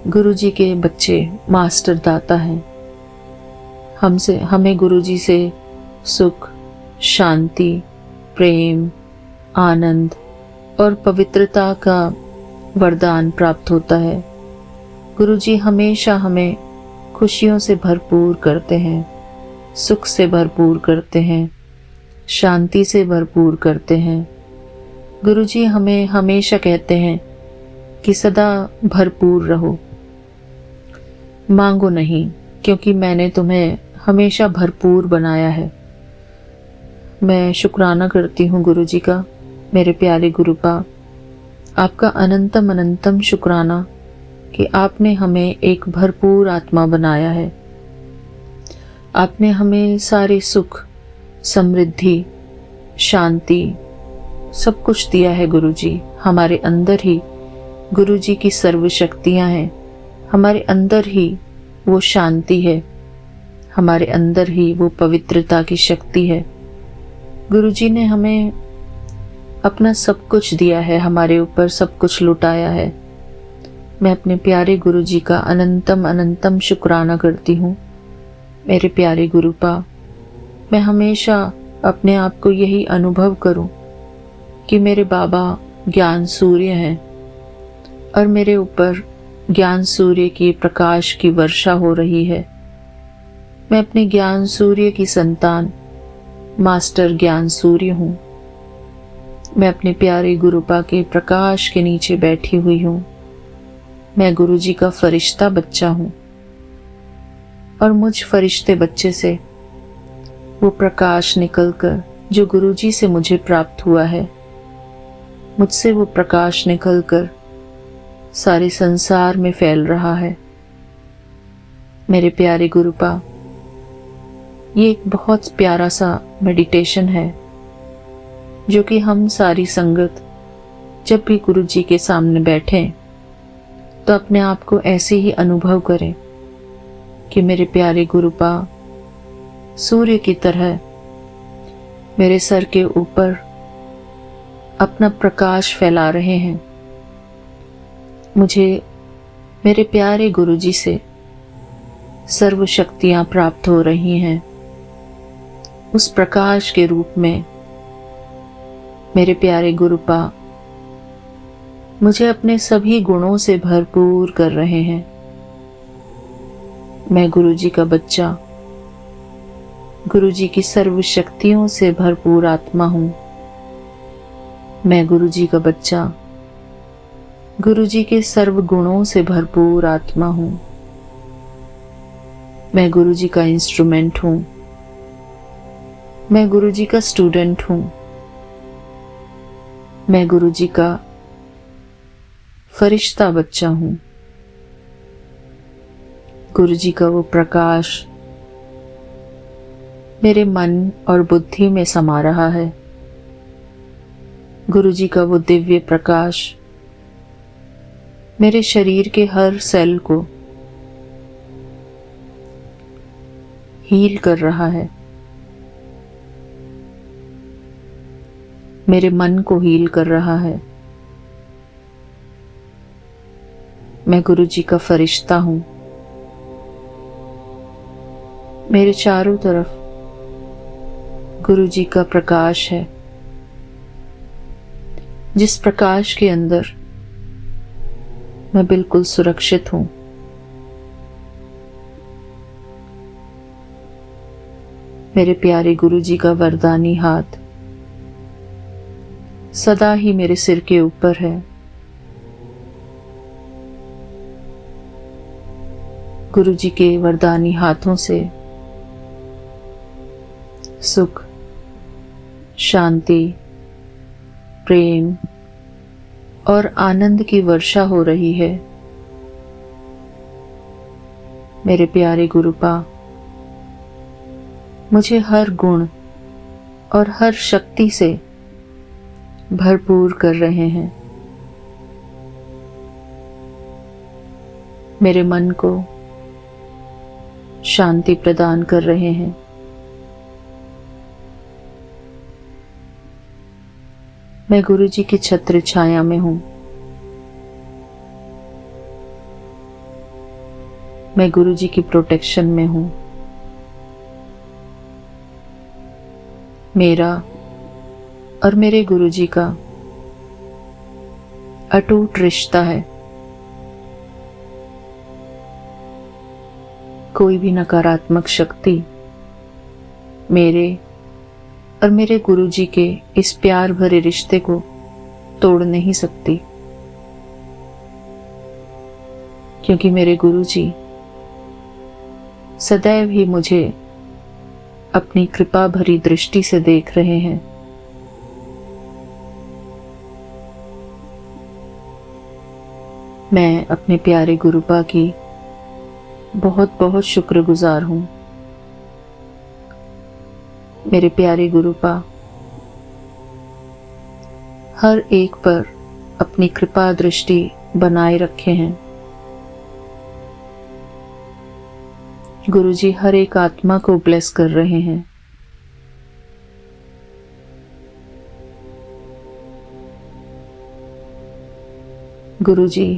गुरुजी के बच्चे, मास्टर दाता हैं। हमें गुरुजी से सुख, शांति, प्रेम, आनंद और पवित्रता का वरदान प्राप्त होता है। गुरुजी हमेशा हमें खुशियों से भरपूर करते हैं, सुख से भरपूर करते हैं, शांति से भरपूर करते हैं। गुरुजी हमें हमेशा कहते हैं कि सदा भरपूर रहो, मांगो नहीं, क्योंकि मैंने तुम्हें हमेशा भरपूर बनाया है। मैं शुक्राना करती हूँ गुरुजी का। मेरे प्यारे गुरुपा, आपका अनंतम अनंतम शुक्राना कि आपने हमें एक भरपूर आत्मा बनाया है। आपने हमें सारे सुख, समृद्धि, शांति सब कुछ दिया है गुरुजी। हमारे अंदर ही गुरुजी की सर्व शक्तियाँ हैं, हमारे अंदर ही वो शांति है, हमारे अंदर ही वो पवित्रता की शक्ति है। गुरुजी ने हमें अपना सब कुछ दिया है, हमारे ऊपर सब कुछ लुटाया है। मैं अपने प्यारे गुरुजी का अनंतम अनंतम शुक्राना करती हूँ। मेरे प्यारे गुरुपा, मैं हमेशा अपने आप को यही अनुभव करूं कि मेरे बाबा ज्ञान सूर्य हैं और मेरे ऊपर ज्ञान सूर्य की प्रकाश की वर्षा हो रही है। मैं अपने ज्ञान सूर्य की संतान, मास्टर ज्ञान सूर्य हूँ। मैं अपने प्यारे गुरुपा के प्रकाश के नीचे बैठी हुई हूँ। मैं गुरुजी का फरिश्ता बच्चा हूँ और मुझ फरिश्ते बच्चे से वो प्रकाश निकलकर जो गुरुजी से मुझे प्राप्त हुआ है, मुझसे वो प्रकाश निकलकर सारे संसार में फैल रहा है। मेरे प्यारे गुरुपा, ये एक बहुत प्यारा सा मेडिटेशन है जो कि हम सारी संगत जब भी गुरुजी के सामने बैठें तो अपने आप को ऐसे ही अनुभव करें कि मेरे प्यारे गुरुपा सूर्य की तरह मेरे सर के ऊपर अपना प्रकाश फैला रहे हैं। मुझे मेरे प्यारे गुरुजी से सर्व शक्तियां प्राप्त हो रही हैं। उस प्रकाश के रूप में मेरे प्यारे गुरुपा मुझे अपने सभी गुणों से भरपूर कर रहे हैं। मैं गुरुजी का बच्चा, गुरुजी की सर्व शक्तियों से भरपूर आत्मा हूँ। मैं गुरुजी का बच्चा, गुरुजी के सर्व गुणों से भरपूर आत्मा हूँ। मैं गुरुजी का इंस्ट्रूमेंट हूँ। मैं गुरुजी का स्टूडेंट हूँ। मैं गुरुजी का फरिश्ता बच्चा हूँ। गुरुजी का वो प्रकाश मेरे मन और बुद्धि में समा रहा है। गुरुजी का वो दिव्य प्रकाश मेरे शरीर के हर सेल को हील कर रहा है। मेरे मन को हील कर रहा है। मैं गुरुजी का फरिश्ता हूँ। मेरे चारों तरफ गुरुजी का प्रकाश है। जिस प्रकाश के अंदर मैं बिल्कुल सुरक्षित हूं। मेरे प्यारे गुरुजी का वरदानी हाथ सदा ही मेरे सिर के ऊपर है। गुरुजी के वरदानी हाथों से सुख, शांति, प्रेम और आनंद की वर्षा हो रही है। मेरे प्यारे गुरुपा मुझे हर गुण और हर शक्ति से भरपूर कर रहे हैं। मेरे मन को शांति प्रदान कर रहे हैं। मैं गुरुजी की छत्र छाया में हूं। मैं गुरुजी की प्रोटेक्शन में हूं। मेरा और मेरे गुरुजी का अटूट रिश्ता है। कोई भी नकारात्मक शक्ति मेरे और मेरे गुरुजी के इस प्यार भरे रिश्ते को तोड़ नहीं सकती, क्योंकि मेरे गुरुजी सदैव ही मुझे अपनी कृपा भरी दृष्टि से देख रहे हैं। मैं अपने प्यारे गुरुपा की बहुत बहुत शुक्रगुजार हूं। मेरे प्यारे गुरुपा हर एक पर अपनी कृपा दृष्टि बनाए रखे हैं। गुरुजी हर एक आत्मा को ब्लेस कर रहे हैं। गुरुजी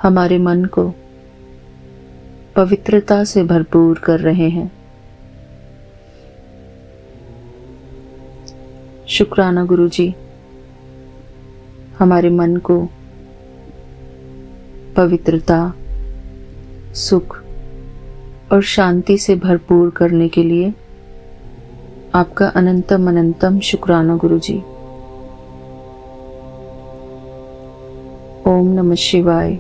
हमारे मन को पवित्रता से भरपूर कर रहे हैं। शुक्राना गुरुजी हमारे मन को पवित्रता, सुख और शांति से भरपूर करने के लिए आपका अनंतम अनंतम शुक्राना गुरुजी। ओम नमः शिवाय।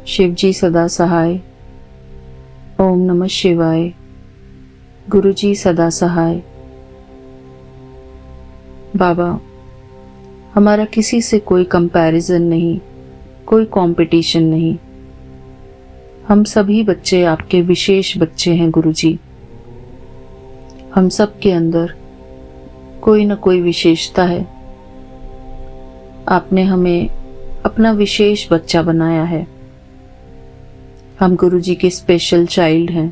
शिवजी सदा सहाय। ओम नमः शिवाय। गुरुजी सदा सहाय। बाबा हमारा किसी से कोई कंपैरिजन नहीं, कोई कंपटीशन नहीं। हम सभी बच्चे आपके विशेष बच्चे हैं गुरुजी। हम सब के अंदर कोई न कोई विशेषता है। आपने हमें अपना विशेष बच्चा बनाया है। हम गुरुजी के स्पेशल चाइल्ड हैं,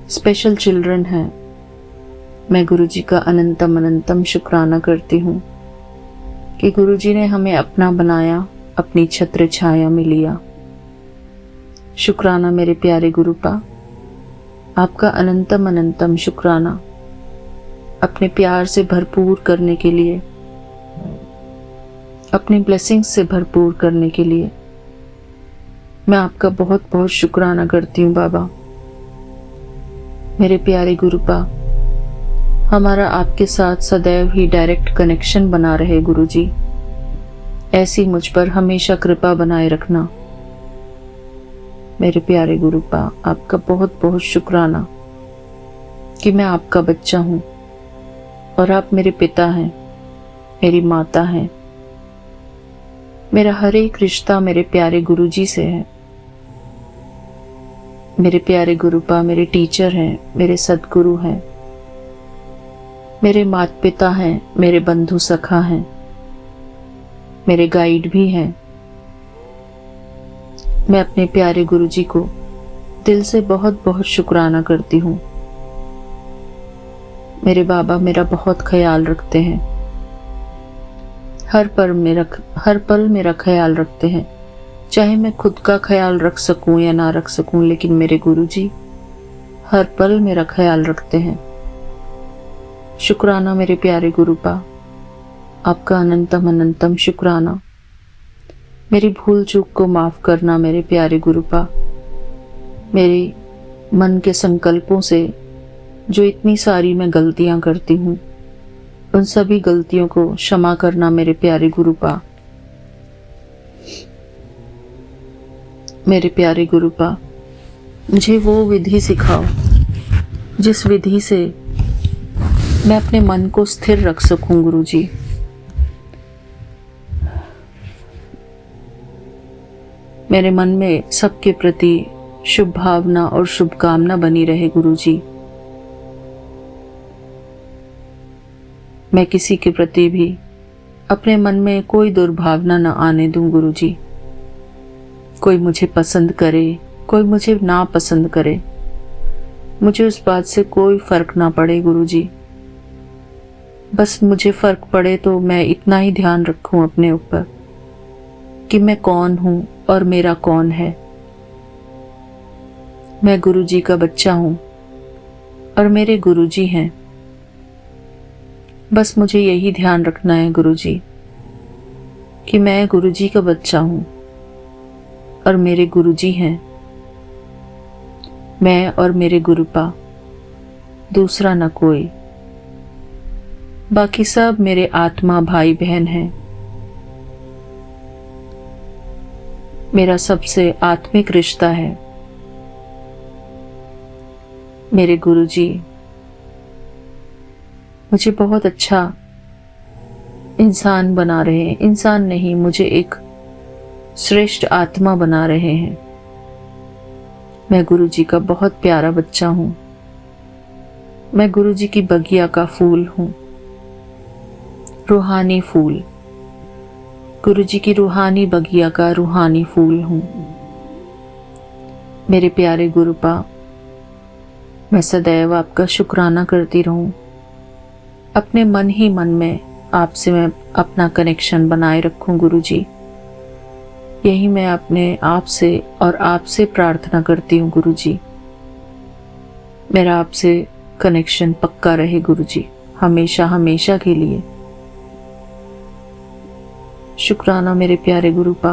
स्पेशल चिल्ड्रन हैं। मैं गुरुजी का अनंतम अनंतम शुक्राना करती हूँ कि गुरुजी ने हमें अपना बनाया, अपनी छत्र छाया में लिया। शुक्राना मेरे प्यारे गुरुपा, आपका अनंतम अनंतम शुक्राना अपने प्यार से भरपूर करने के लिए, अपनी ब्लेसिंग्स से भरपूर करने के लिए। मैं आपका बहुत बहुत शुक्राना करती हूँ बाबा। मेरे प्यारे गुरुपा, हमारा आपके साथ सदैव ही डायरेक्ट कनेक्शन बना रहे गुरुजी। ऐसी मुझ पर हमेशा कृपा बनाए रखना। मेरे प्यारे गुरुपा, आपका बहुत बहुत शुक्राना कि मैं आपका बच्चा हूँ और आप मेरे पिता हैं, मेरी माता हैं। मेरा हर एक रिश्ता मेरे प्यारे गुरुजी से है। मेरे प्यारे गुरुपा मेरे टीचर हैं, मेरे सद्गुरु हैं, मेरे माता पिता हैं, मेरे बंधु सखा हैं, मेरे गाइड भी हैं। मैं अपने प्यारे गुरुजी को दिल से बहुत बहुत शुक्राना करती हूँ। मेरे बाबा मेरा बहुत ख्याल रखते हैं। हर पल मेरा ख्याल रखते हैं। चाहे मैं खुद का ख्याल रख सकूं या ना रख सकूं, लेकिन मेरे गुरुजी हर पल मेरा ख्याल रखते हैं। शुक्राना मेरे प्यारे गुरुपा। आपका अनंतम अनंतम शुक्राना। मेरी भूल चूक को माफ़ करना मेरे प्यारे गुरुपा। मेरे मन के संकल्पों से जो इतनी सारी मैं गलतियां करती हूँ, उन सभी गलतियों को क्षमा करना मेरे प्यारे गुरुपा। मेरे प्यारे गुरुपा, मुझे वो विधि सिखाओ जिस विधि से मैं अपने मन को स्थिर रख सकूं गुरुजी। मेरे मन में सबके प्रति शुभ भावना और शुभकामना बनी रहे गुरुजी। मैं किसी के प्रति भी अपने मन में कोई दुर्भावना न आने दूं गुरुजी। कोई मुझे पसंद करे, कोई मुझे ना पसंद करे, मुझे उस बात से कोई फर्क ना पड़े गुरुजी। बस मुझे फर्क पड़े तो मैं इतना ही ध्यान रखूं अपने ऊपर कि मैं कौन हूं और मेरा कौन है। मैं गुरुजी का बच्चा हूं और मेरे गुरुजी हैं। बस मुझे यही ध्यान रखना है गुरुजी कि मैं गुरुजी का बच्चा हूं और मेरे गुरुजी हैं। मैं और मेरे गुरुपा, दूसरा न कोई। बाकी सब मेरे आत्मा भाई बहन हैं। मेरा सबसे आत्मिक रिश्ता है। मेरे गुरुजी मुझे बहुत अच्छा इंसान बना रहे हैं। इंसान नहीं, मुझे एक श्रेष्ठ आत्मा बना रहे हैं। मैं गुरुजी का बहुत प्यारा बच्चा हूं। मैं गुरुजी की बगिया का फूल हूं, रूहानी फूल। गुरुजी की रूहानी बगिया का रूहानी फूल हूं। मेरे प्यारे गुरुपा, मैं सदैव आपका शुक्राना करती रहूं। अपने मन ही मन में आपसे मैं अपना कनेक्शन बनाए रखूं गुरुजी। यही मैं अपने आप से और आपसे प्रार्थना करती हूँ गुरुजी। मेरा आपसे कनेक्शन पक्का रहे गुरुजी, हमेशा हमेशा के लिए। शुक्राना मेरे प्यारे गुरुपा।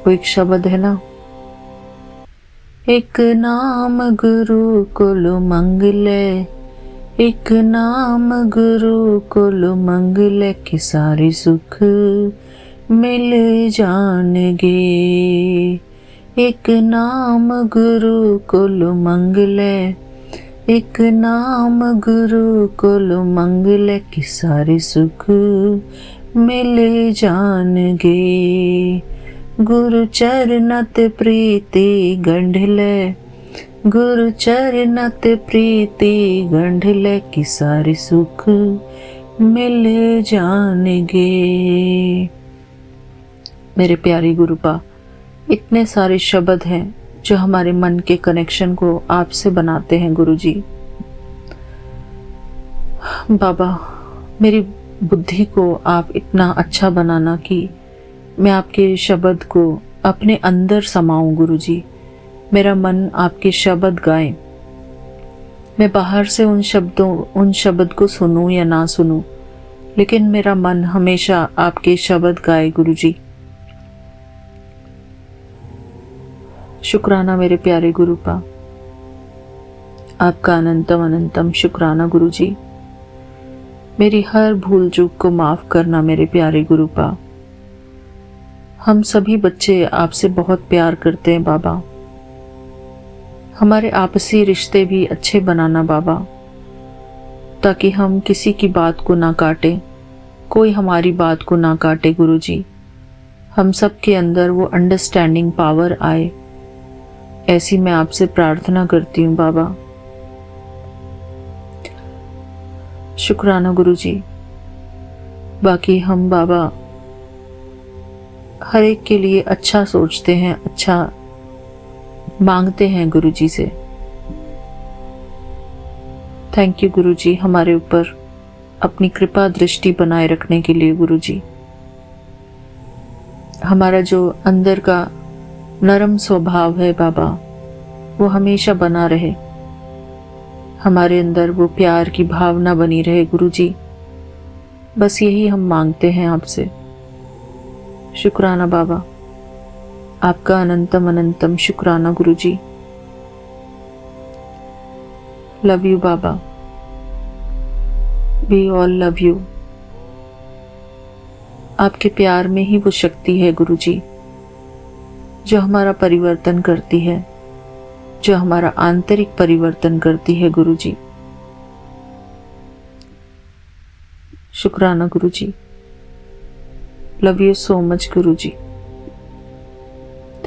वो एक शब्द है ना, एक नाम गुरु कुल मंगले, एक नाम गुरु कुल मंगले कि सारे सुख मिल जाएंगे। एक नाम गुरु कुल मंगले, एक नाम गुरु कुल मंगले कि सारे सुख मिल जाएंगे। गुरु चरणत प्रीति गंढले, गुरु चरणत प्रीति गंढले कि सारे सुख मिल जाएंगे। मेरे प्यारे गुरुपा, इतने सारे शब्द हैं जो हमारे मन के कनेक्शन को आपसे बनाते हैं गुरुजी। बाबा, मेरी बुद्धि को आप इतना अच्छा बनाना कि मैं आपके शब्द को अपने अंदर समाऊं गुरुजी। मेरा मन आपके शब्द गाए। मैं बाहर से उन शब्द को सुनूं या ना सुनूं, लेकिन मेरा मन हमेशा आपके शब्द गाए गुरुजी। शुक्राना मेरे प्यारे गुरुपा। आपका अनंतम अनंतम शुक्राना गुरुजी। मेरी हर भूल चूक को माफ करना मेरे प्यारे गुरुपा। हम सभी बच्चे आपसे बहुत प्यार करते हैं बाबा। हमारे आपसी रिश्ते भी अच्छे बनाना बाबा, ताकि हम किसी की बात को ना काटें, कोई हमारी बात को ना काटे गुरुजी। हम सब के अंदर वो अंडरस्टैंडिंग पावर आए, ऐसी मैं आपसे प्रार्थना करती हूँ बाबा। शुक्राना गुरुजी। बाकी हम बाबा हर एक के लिए अच्छा सोचते हैं, अच्छा मांगते हैं गुरुजी से। थैंक यू गुरुजी, हमारे ऊपर अपनी कृपा दृष्टि बनाए रखने के लिए गुरुजी। हमारा जो अंदर का नरम स्वभाव है बाबा, वो हमेशा बना रहे। हमारे अंदर वो प्यार की भावना बनी रहे गुरुजी। बस यही हम मांगते हैं आपसे। शुक्राना बाबा, आपका अनंतम अनंतम शुक्राना गुरुजी। लव यू बाबा, वी ऑल लव यू। आपके प्यार में ही वो शक्ति है गुरुजी, जो हमारा परिवर्तन करती है, जो हमारा आंतरिक परिवर्तन करती है गुरुजी। शुक्राना गुरुजी, लव यू सो मच गुरुजी।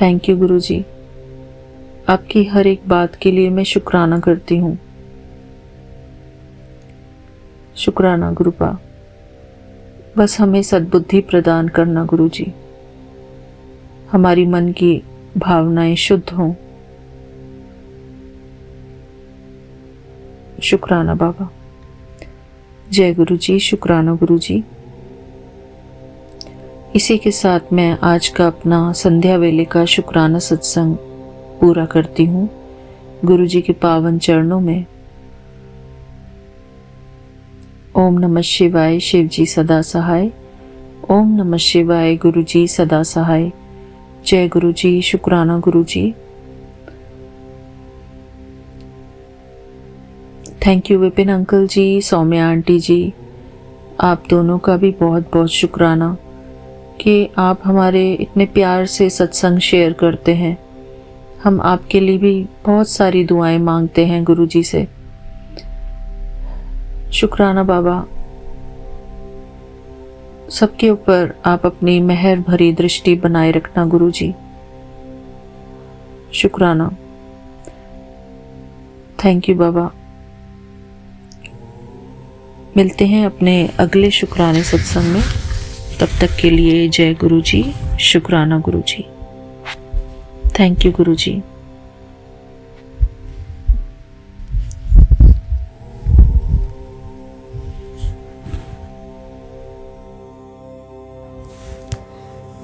थैंक यू गुरुजी, आपकी हर एक बात के लिए मैं शुक्राना करती हूँ। शुक्राना गुरुपा, बस हमें सद्बुद्धि प्रदान करना गुरुजी, हमारी मन की भावनाएं शुद्ध हों। शुक्राना बाबा। जय गुरुजी, शुक्राना गुरुजी। इसी के साथ मैं आज का अपना संध्या वेले का शुक्राना सत्संग पूरा करती हूँ गुरुजी के पावन चरणों में। ओम नमः शिवाय, शिव जी सदा सहाय। ओम नमः शिवाय, गुरुजी सदा सहाय। जय गुरुजी, शुक्राना गुरुजी। Thank you Vipin uncle ji, Soumya aunty ji, आप दोनों का भी बहुत बहुत शुक्राना कि आप हमारे इतने प्यार से सत्संग शेयर करते हैं। हम आपके लिए भी बहुत सारी दुआएं मांगते हैं गुरुजी से। शुक्राना बाबा, सबके ऊपर आप अपनी मेहर भरी दृष्टि बनाए रखना गुरुजी। शुक्राना। थैंक यू बाबा। मिलते हैं अपने अगले शुक्राने सत्संग में, तब तक के लिए जय गुरुजी, शुक्राना गुरुजी। थैंक यू गुरुजी।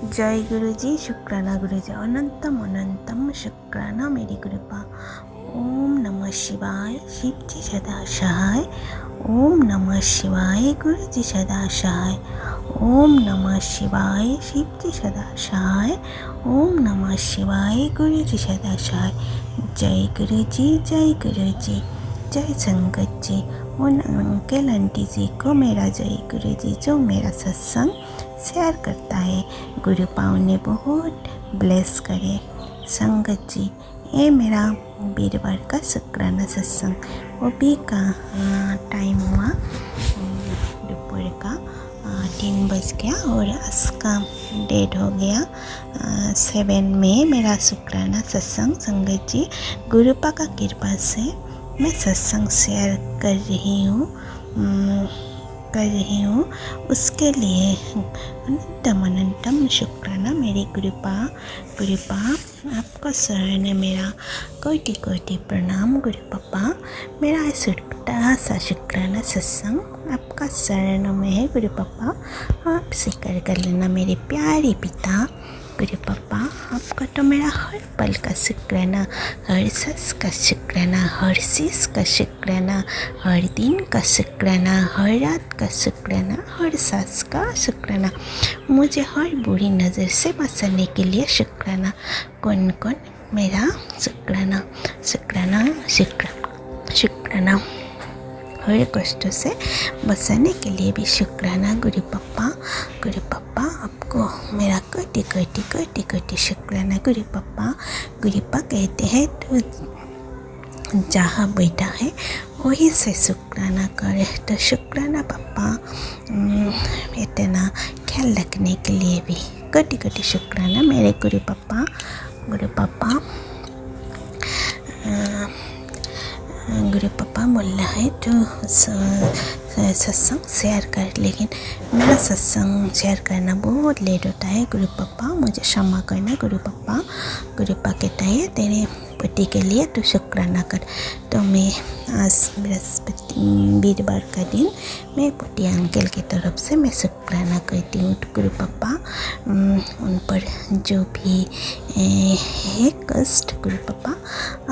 जय गुरुजी, शुक्राना गुरुजी। अनंतम अनंतम शुक्राना मेरी कृपा। ओम नमः शिवाय, शिव जी सदा सहाय। ओम नमः शिवाय, गुरु जी सदा सहाय। ओम नमः शिवाय, शिव जी सदा सहाय। ओम नमः शिवाय, गुरु जी सदा सहाय। जय गुरु जी, जय गुरु जी, जय संगत जी। उन अंकल आंटी जी को मेरा जय गुरु जी, जो मेरा सत्संग शेयर करता है। गुरु पाँव ने बहुत ब्लेस करे। संगत जी, ये मेरा वीरवार का शुक्राना सत्संग, वो भी का टाइम हुआ दोपहर का 3 बज गया और इसका डेट हो गया 7 में मेरा शुक्राना सत्संग। संगत जी, गुरुपा का कृपा से मैं सत्संग शेयर कर रही हूँ, उसके लिए अनंतम शुक्राना मेरी गुरुपा। आपका शरण है मेरा कोटि कोटि प्रणाम गुरु पापा। मेरा छोटा सा शुक्राना सत्संग आपका शरण में है गुरु पापा। आप स्वीकार कर लेना मेरे प्यारे पिता गुरु पापा। आपका तो मेरा हर पल का शुक्राना, हर सांस का शुक्राना, हर चीज़ का शुक्राना, हर दिन का शुक्राना, हर रात का शुक्राना, हर सांस का शुक्राना, मुझे हर बुरी नज़र से बचाने के लिए शुक्राना। कौन कौन मेरा शुक्राना शुक्राना शुक्राना, हर कष्टों से बचाने के लिए भी शुक्राना गुरु पापा। आपको मेरा कोटि कोटि कोटि कोटि शुक्राना गुरु पापा। गुरुपा कहते हैं तो जहाँ बैठा है वही से शुक्राना करे। तो शुक्राना पापा, इतना ख्याल रखने के लिए भी कोटि कोटि शुक्राना मेरे गुरु पापा। गुरु पापा बोल रहा है तो सत्संग शेयर कर, लेकिन मेरा सत्संग शेयर करना बहुत लेट होता है गुरु पापा, मुझे क्षमा करना गुरु पापा। गुरु पापा कहता है तेरे पति के लिए तो शुक्राना कर। तो मैं आज वीरवार का दिन मैं पति अंकल की तरफ से मैं शुक्राना करती हूँ गुरु पापा। उन पर जो भी है कष्ट गुरु पापा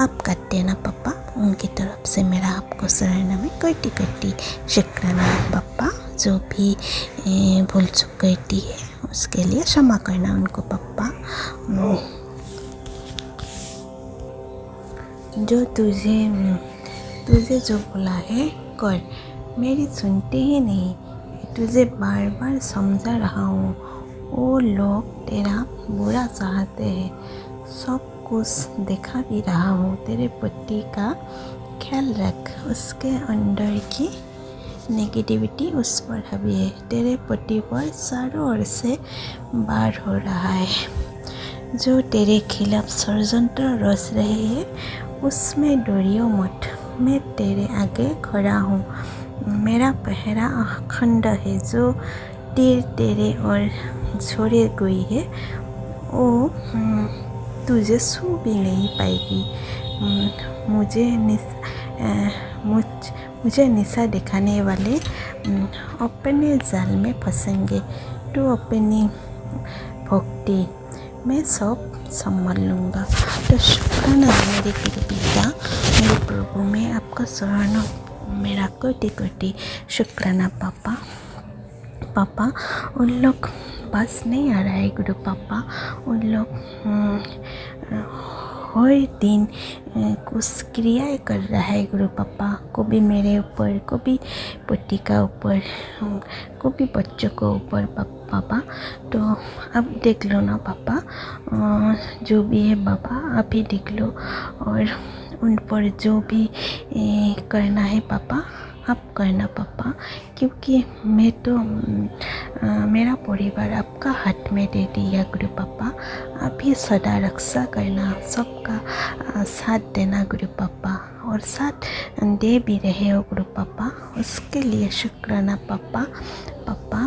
आप काट देना पापा। उनकी तरफ से मेरा आपको शरण में कोटि कोटि शुक्राना पापा। जो भी भूल चूक करती है उसके लिए क्षमा करना उनको पप्पा। जो तुझे जो बोला है कर, मेरी सुनते ही नहीं। तुझे बार बार समझा रहा हूँ, वो लोग तेरा बुरा चाहते हैं, सब कुछ देखा भी रहा हूँ। तेरे पति का ख्याल रख, उसके अंदर की नेगेटिविटी उस पर हावी है। तेरे पति पर चारों ओर से वार हो रहा है, जो तेरे खिलाफ षड्यंत्र रच रहे हैं उसमें डरियो मत। मैं तेरे आगे खड़ा हूँ, मेरा पहरा अखंड है। जो तीर तेरे ओर छोड़े गई है वो तुझे छू भी नहीं पाएगी। मुझे निशा दिखाने वाले अपने जाल में फंसेंगे। तो अपनी भक्ति मैं सब संभाल लूँगा। तो शुक्राना मेरे पिता, मेरे प्रभु में आपका शरण मेरा कोटि कोटि शुक्राना पापा। पापा उन लोग बस नहीं आ रहा है गुरु पापा, उन लोग हर दिन कुछ क्रियाएं कर रहा है गुरु पापा, कभी मेरे ऊपर, कभी पति का ऊपर, कभी बच्चों को ऊपर पापा। तो अब देख लो ना पापा, जो भी है पापा आप ही देख लो, और उन पर जो भी करना है पापा आप करना पापा, क्योंकि मैं तो मेरा परिवार आपका हाथ में दे दिया गुरु पापा। आप ही सदा रक्षा करना, सबका साथ देना गुरु पापा, और साथ दे भी रहे हो गुरु पापा, उसके लिए शुक्राना पापा। पापा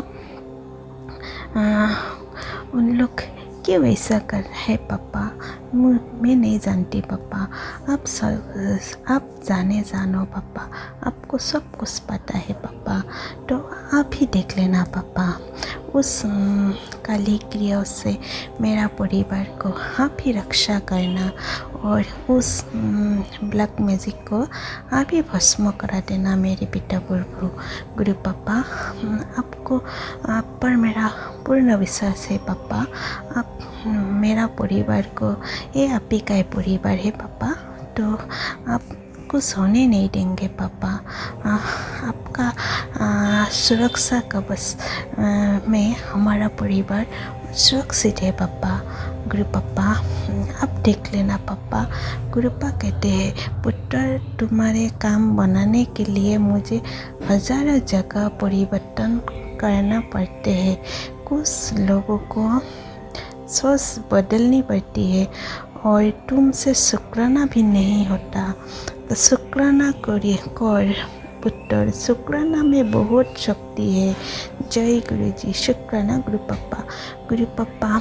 उन लोग क्यों ऐसा कर रहे हैं पापा, मैं नहीं जानती पापा। आप जानो पापा, आपको सब कुछ पता है पापा। तो आप ही देख लेना पापा, उस काली क्रियाओं से मेरा परिवार को आप ही रक्षा करना, और उस ब्लैक मैजिक को आप ही भस्म करा देना मेरे पिता प्रभु गुरु पापा। आपको आप पर मेरा पूर्ण विश्वास है पापा। आप मेरा परिवार को, ये आप ही का परिवार है पापा, तो आप कुछ होने नहीं देंगे पापा। आपका सुरक्षा कवच में हमारा परिवार सुरक्षित है पापा गुरु पापा। आप देख लेना पापा। गुरुपा कहते हैं, पुत्र तुम्हारे काम बनाने के लिए मुझे हजारों जगह परिवर्तन करना पड़ते हैं। कुछ लोगों को सोच बदलनी पड़ती है, और तुमसे शुक्राना भी नहीं होता। तो शुक्राना कर पुत्र, शुक्राना में बहुत शक्ति है। जय गुरु जी। शुक्राना गुरु पापा। गुरु पापा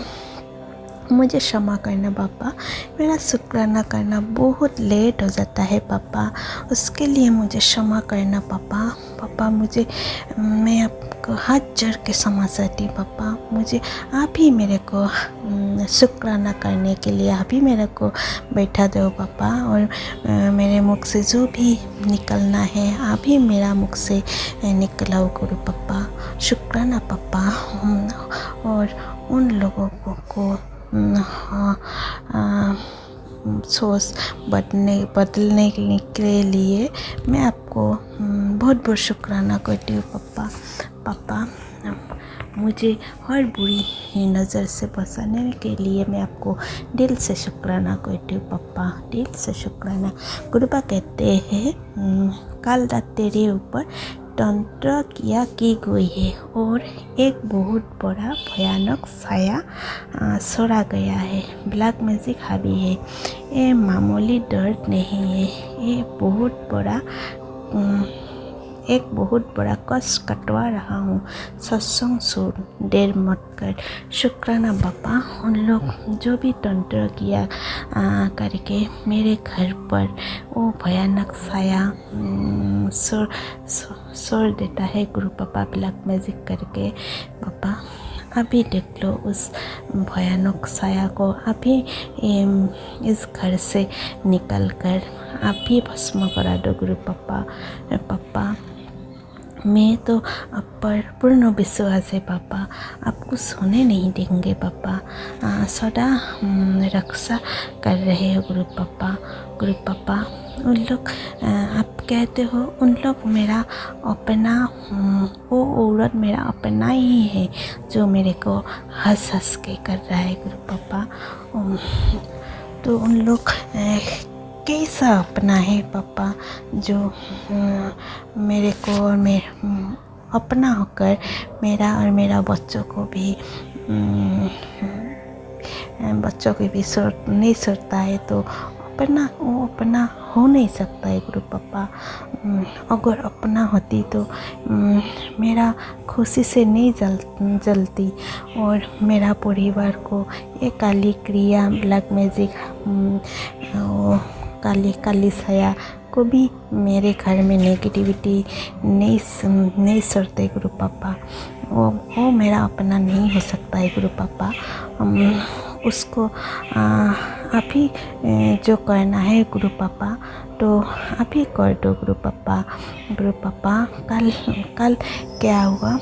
मुझे क्षमा करना पापा, मेरा शुक्राना करना बहुत लेट हो जाता है पापा, उसके लिए मुझे क्षमा करना पापा। पापा मैं आपको हाथ जोड़ के क्षमा चाहती पापा। मुझे आप ही मेरे को शुक्राना करने के लिए आप ही मेरे को बैठा दो पापा, और मेरे मुख से जो भी निकलना है आप ही मेरा मुख से निकलाओ गुरु पापा। शुक्राना पापा। और उन लोगों को सोच बदलने के लिए मैं आपको बहुत बहुत शुक्राना करती हूँ पापा। पापा मुझे हर बुरी नज़र से बचाने के लिए मैं आपको दिल से शुक्राना करती हूँ पापा, दिल से शुक्राना। गुरुपा कहते हैं, कल रात तेरे ऊपर तंत्र किया की गई है, और एक बहुत बड़ा भयानक साया छोड़ा गया है। ब्लैक मैजिक हावी है। ये मामूली दर्द नहीं है, ये एक बहुत बड़ा कष्ट कटवा रहा हूँ। सत्संग सुन, देर मत कर। शुक्राना बापा। उन लोग जो भी तंत्र किया करके मेरे घर पर वो भयानक साया छोड़ देता है गुरु पापा, ब्लैक मैजिक करके पापा। अभी देख लो उस भयानक साया को, अभी इस घर से निकल कर आप ही भस्म करा दो गुरु पापा। पापा मैं तो आप पर पूर्ण विश्वास है पापा, आपको सोने नहीं देंगे पापा। सदा रक्षा कर रहे हो गुरु पापा। उन लोग आप कहते हो उन लोग मेरा अपना, वो औरत मेरा अपना ही है जो मेरे को हंस हंस के कर रहा है गुरु पापा। तो उन लोग कैसा अपना है पापा जो मेरे को और अपना होकर मेरा बच्चों को भी नहीं सोचता है, तो वो अपना हो नहीं सकता है गुरु पापा। अगर अपना होती तो मेरा खुशी से नहीं जलती और मेरा परिवार को ये काली क्रिया ब्लैक मैजिक काली साया को भी मेरे घर में नेगेटिविटी नहीं सड़ते गुरु पापा। वो मेरा अपना नहीं हो सकता है गुरु पापा। उसको आप ही जो करना है गुरु पापा तो आप ही कर दो गुरु पापा। कल क्या हुआ,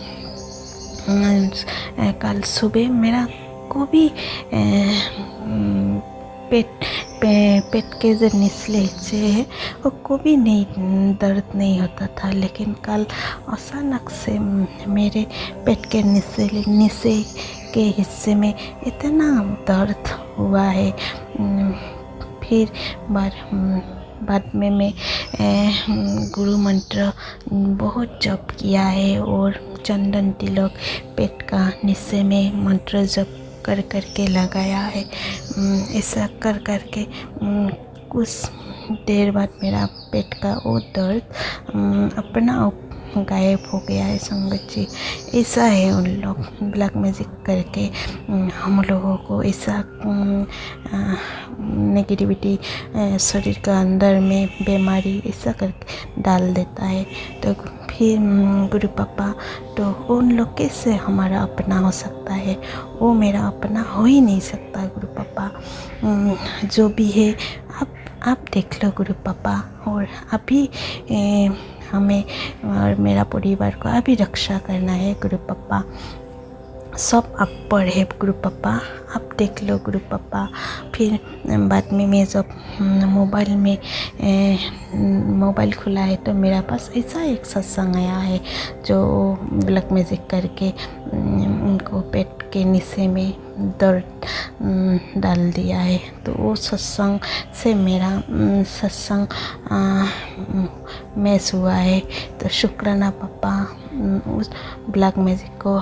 कल सुबह मेरा को भी पेट के जो निचले हिस्से है वो को भी नहीं दर्द नहीं होता था, लेकिन कल अचानक से मेरे पेट के नीचे के हिस्से में इतना दर्द हुआ है। फिर बाद में मैं गुरु मंत्र बहुत जप किया है और चंदन तिलक पेट का नीचे में मंत्र जप कर के लगाया है। ऐसा कर के कुछ देर बाद मेरा पेट का वो दर्द अपना गायब हो गया है संगत जी। ऐसा है उन लोग ब्लैक मैजिक करके हम लोगों को ऐसा नेगेटिविटी शरीर का अंदर में बीमारी ऐसा करके डाल देता है। तो फिर गुरु पापा तो उन लोग कैसे हमारा अपना हो सकता है, वो मेरा अपना हो ही नहीं सकता गुरु पापा। जो भी है आप देख लो गुरु पापा, और अभी हमें और मेरा परिवार को अभी रक्षा करना है गुरु पापा। सब आप पर है गुरु पापा, आप देख लो गुरु पापा। फिर बाद में मैं जब मोबाइल खुला है तो मेरा पास ऐसा एक सत्संग आया है जो ब्लैक मैजिक करके उनको पेट के नीचे में दर्द डाल दिया है। तो वो सत्संग से मेरा सत्संग मैच हुआ है। तो शुक्राना पापा, उस ब्लैक मैजिक को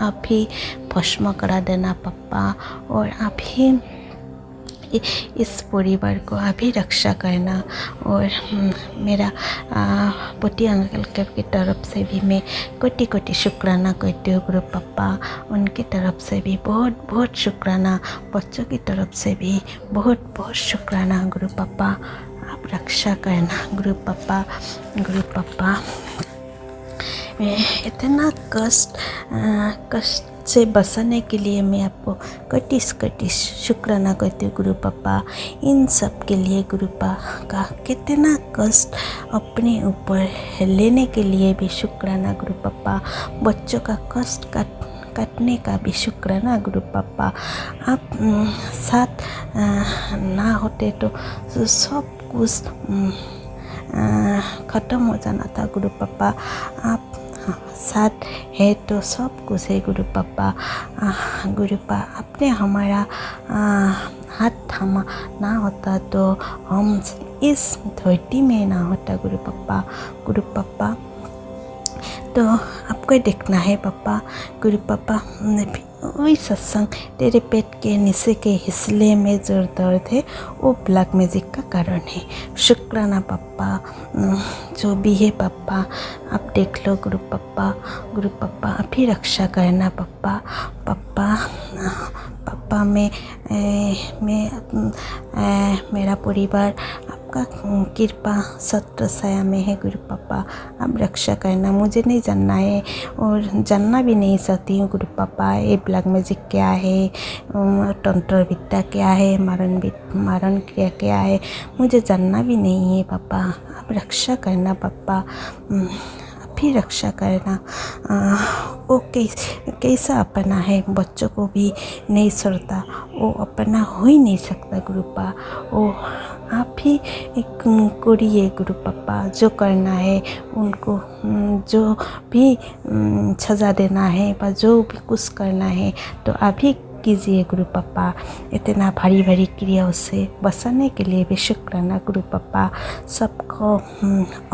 आप ही भस्म करा देना पापा, और आप ही इस परिवार को आप ही रक्षा करना। और मेरा पोती अंकल की तरफ से भी मैं कोटि शुक्राना करती हूँ गुरु पापा। उनकी तरफ से भी बहुत बहुत शुक्राना, बच्चों की तरफ से भी बहुत बहुत शुक्राना गुरु पापा। आप रक्षा करना गुरु पापा। इतना कष्ट से बचाने के लिए मैं आपको कोटि शुक्राना करती हूँ गुरु पापा। इन सब के लिए गुरु पापा का कितना कष्ट अपने ऊपर लेने के लिए भी शुक्राना गुरु पापा। बच्चों का कष्ट काटने का भी शुक्राना गुरु पापा। आप साथ ना होते तो सब कुछ ख़त्म हो जाना था गुरु पापा। आप साथ है तो सब कुछ है गुरु पापा। गुरु पापा आपने हमारा हाथ थामा ना होता तो हम इस धरती में ना होता गुरु पापा। तो आपको देखना है पापा गुरु पापा। वही सत्संग तेरे पेट के नीचे के हिस्से में जो दर्द है वो ब्लैक मैजिक का कारण है। शुक्राना पापा, जो भी है पापा आप देख लो गुरु पापा। आप ही रक्षा करना पापा। मैं मेरा परिवार आपका कृपा सत्र साया में है गुरु पापा। आप रक्षा करना। मुझे नहीं जानना है और जानना भी नहीं चाहती हूँ गुरु पापा। ये ब्लैक मैजिक क्या है, तंत्र विद्या क्या है, मारण क्रिया क्या है, मुझे जानना भी नहीं है पापा। आप रक्षा करना पापा। आप ही रक्षा करना। वो कैसा अपना है, बच्चों को भी नहीं छोड़ता, वो अपना हो ही नहीं सकता गुरुपा। वो आप ही करिए गुरु पापा, जो करना है उनको, जो भी सज़ा देना है व जो भी कुछ करना है तो आप ही कीजिए गुरु पापा। इतना भारी भारी क्रियाओं से बचाने के लिए भी शुक्राना गुरु पापा। सबको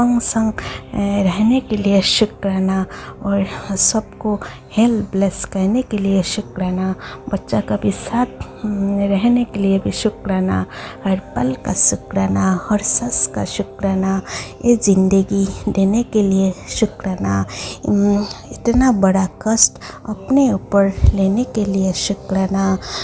अंग संग रहने के लिए शुक्राना, और सबको हेल्प ब्लेस करने के लिए शुक्राना। बच्चा का भी साथ रहने के लिए भी शुक्राना। हर पल का शुक्राना, हर सांस का शुक्राना। ये ज़िंदगी देने के लिए शुक्राना। इतना बड़ा कष्ट अपने ऊपर लेने के लिए शुक्राना।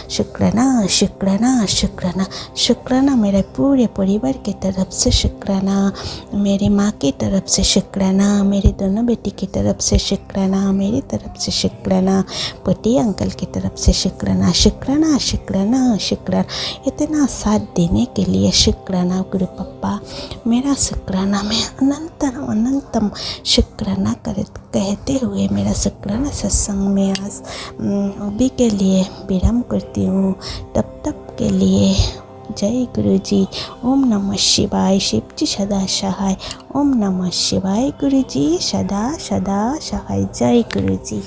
शुक्राना शुक्राना शुक्राना शुक्राना। मेरे पूरे परिवार की तरफ से शुक्राना, मेरी माँ की तरफ से शुक्राना, मेरी दोनों बेटी की तरफ से शुक्राना, मेरी तरफ से शुक्राना, पति अंकल की तरफ से शुक्राना। शुक्राना शुक्राना शुक्राना। इतना साथ देने के लिए शुक्राना गुरु पापा। मेरा शुक्राना मैं अनंतम शुक्राना कहते हुए मेरा शुक्राना सत्संग में आज अभी के लिए विराम करती हूँ। तब के लिए जय गुरु जी। ओम नमः शिवाय। शिव जी सदा सहाय। ओम नमः शिवाय। गुरु जी सदा सदा सहाय। जय गुरु जी।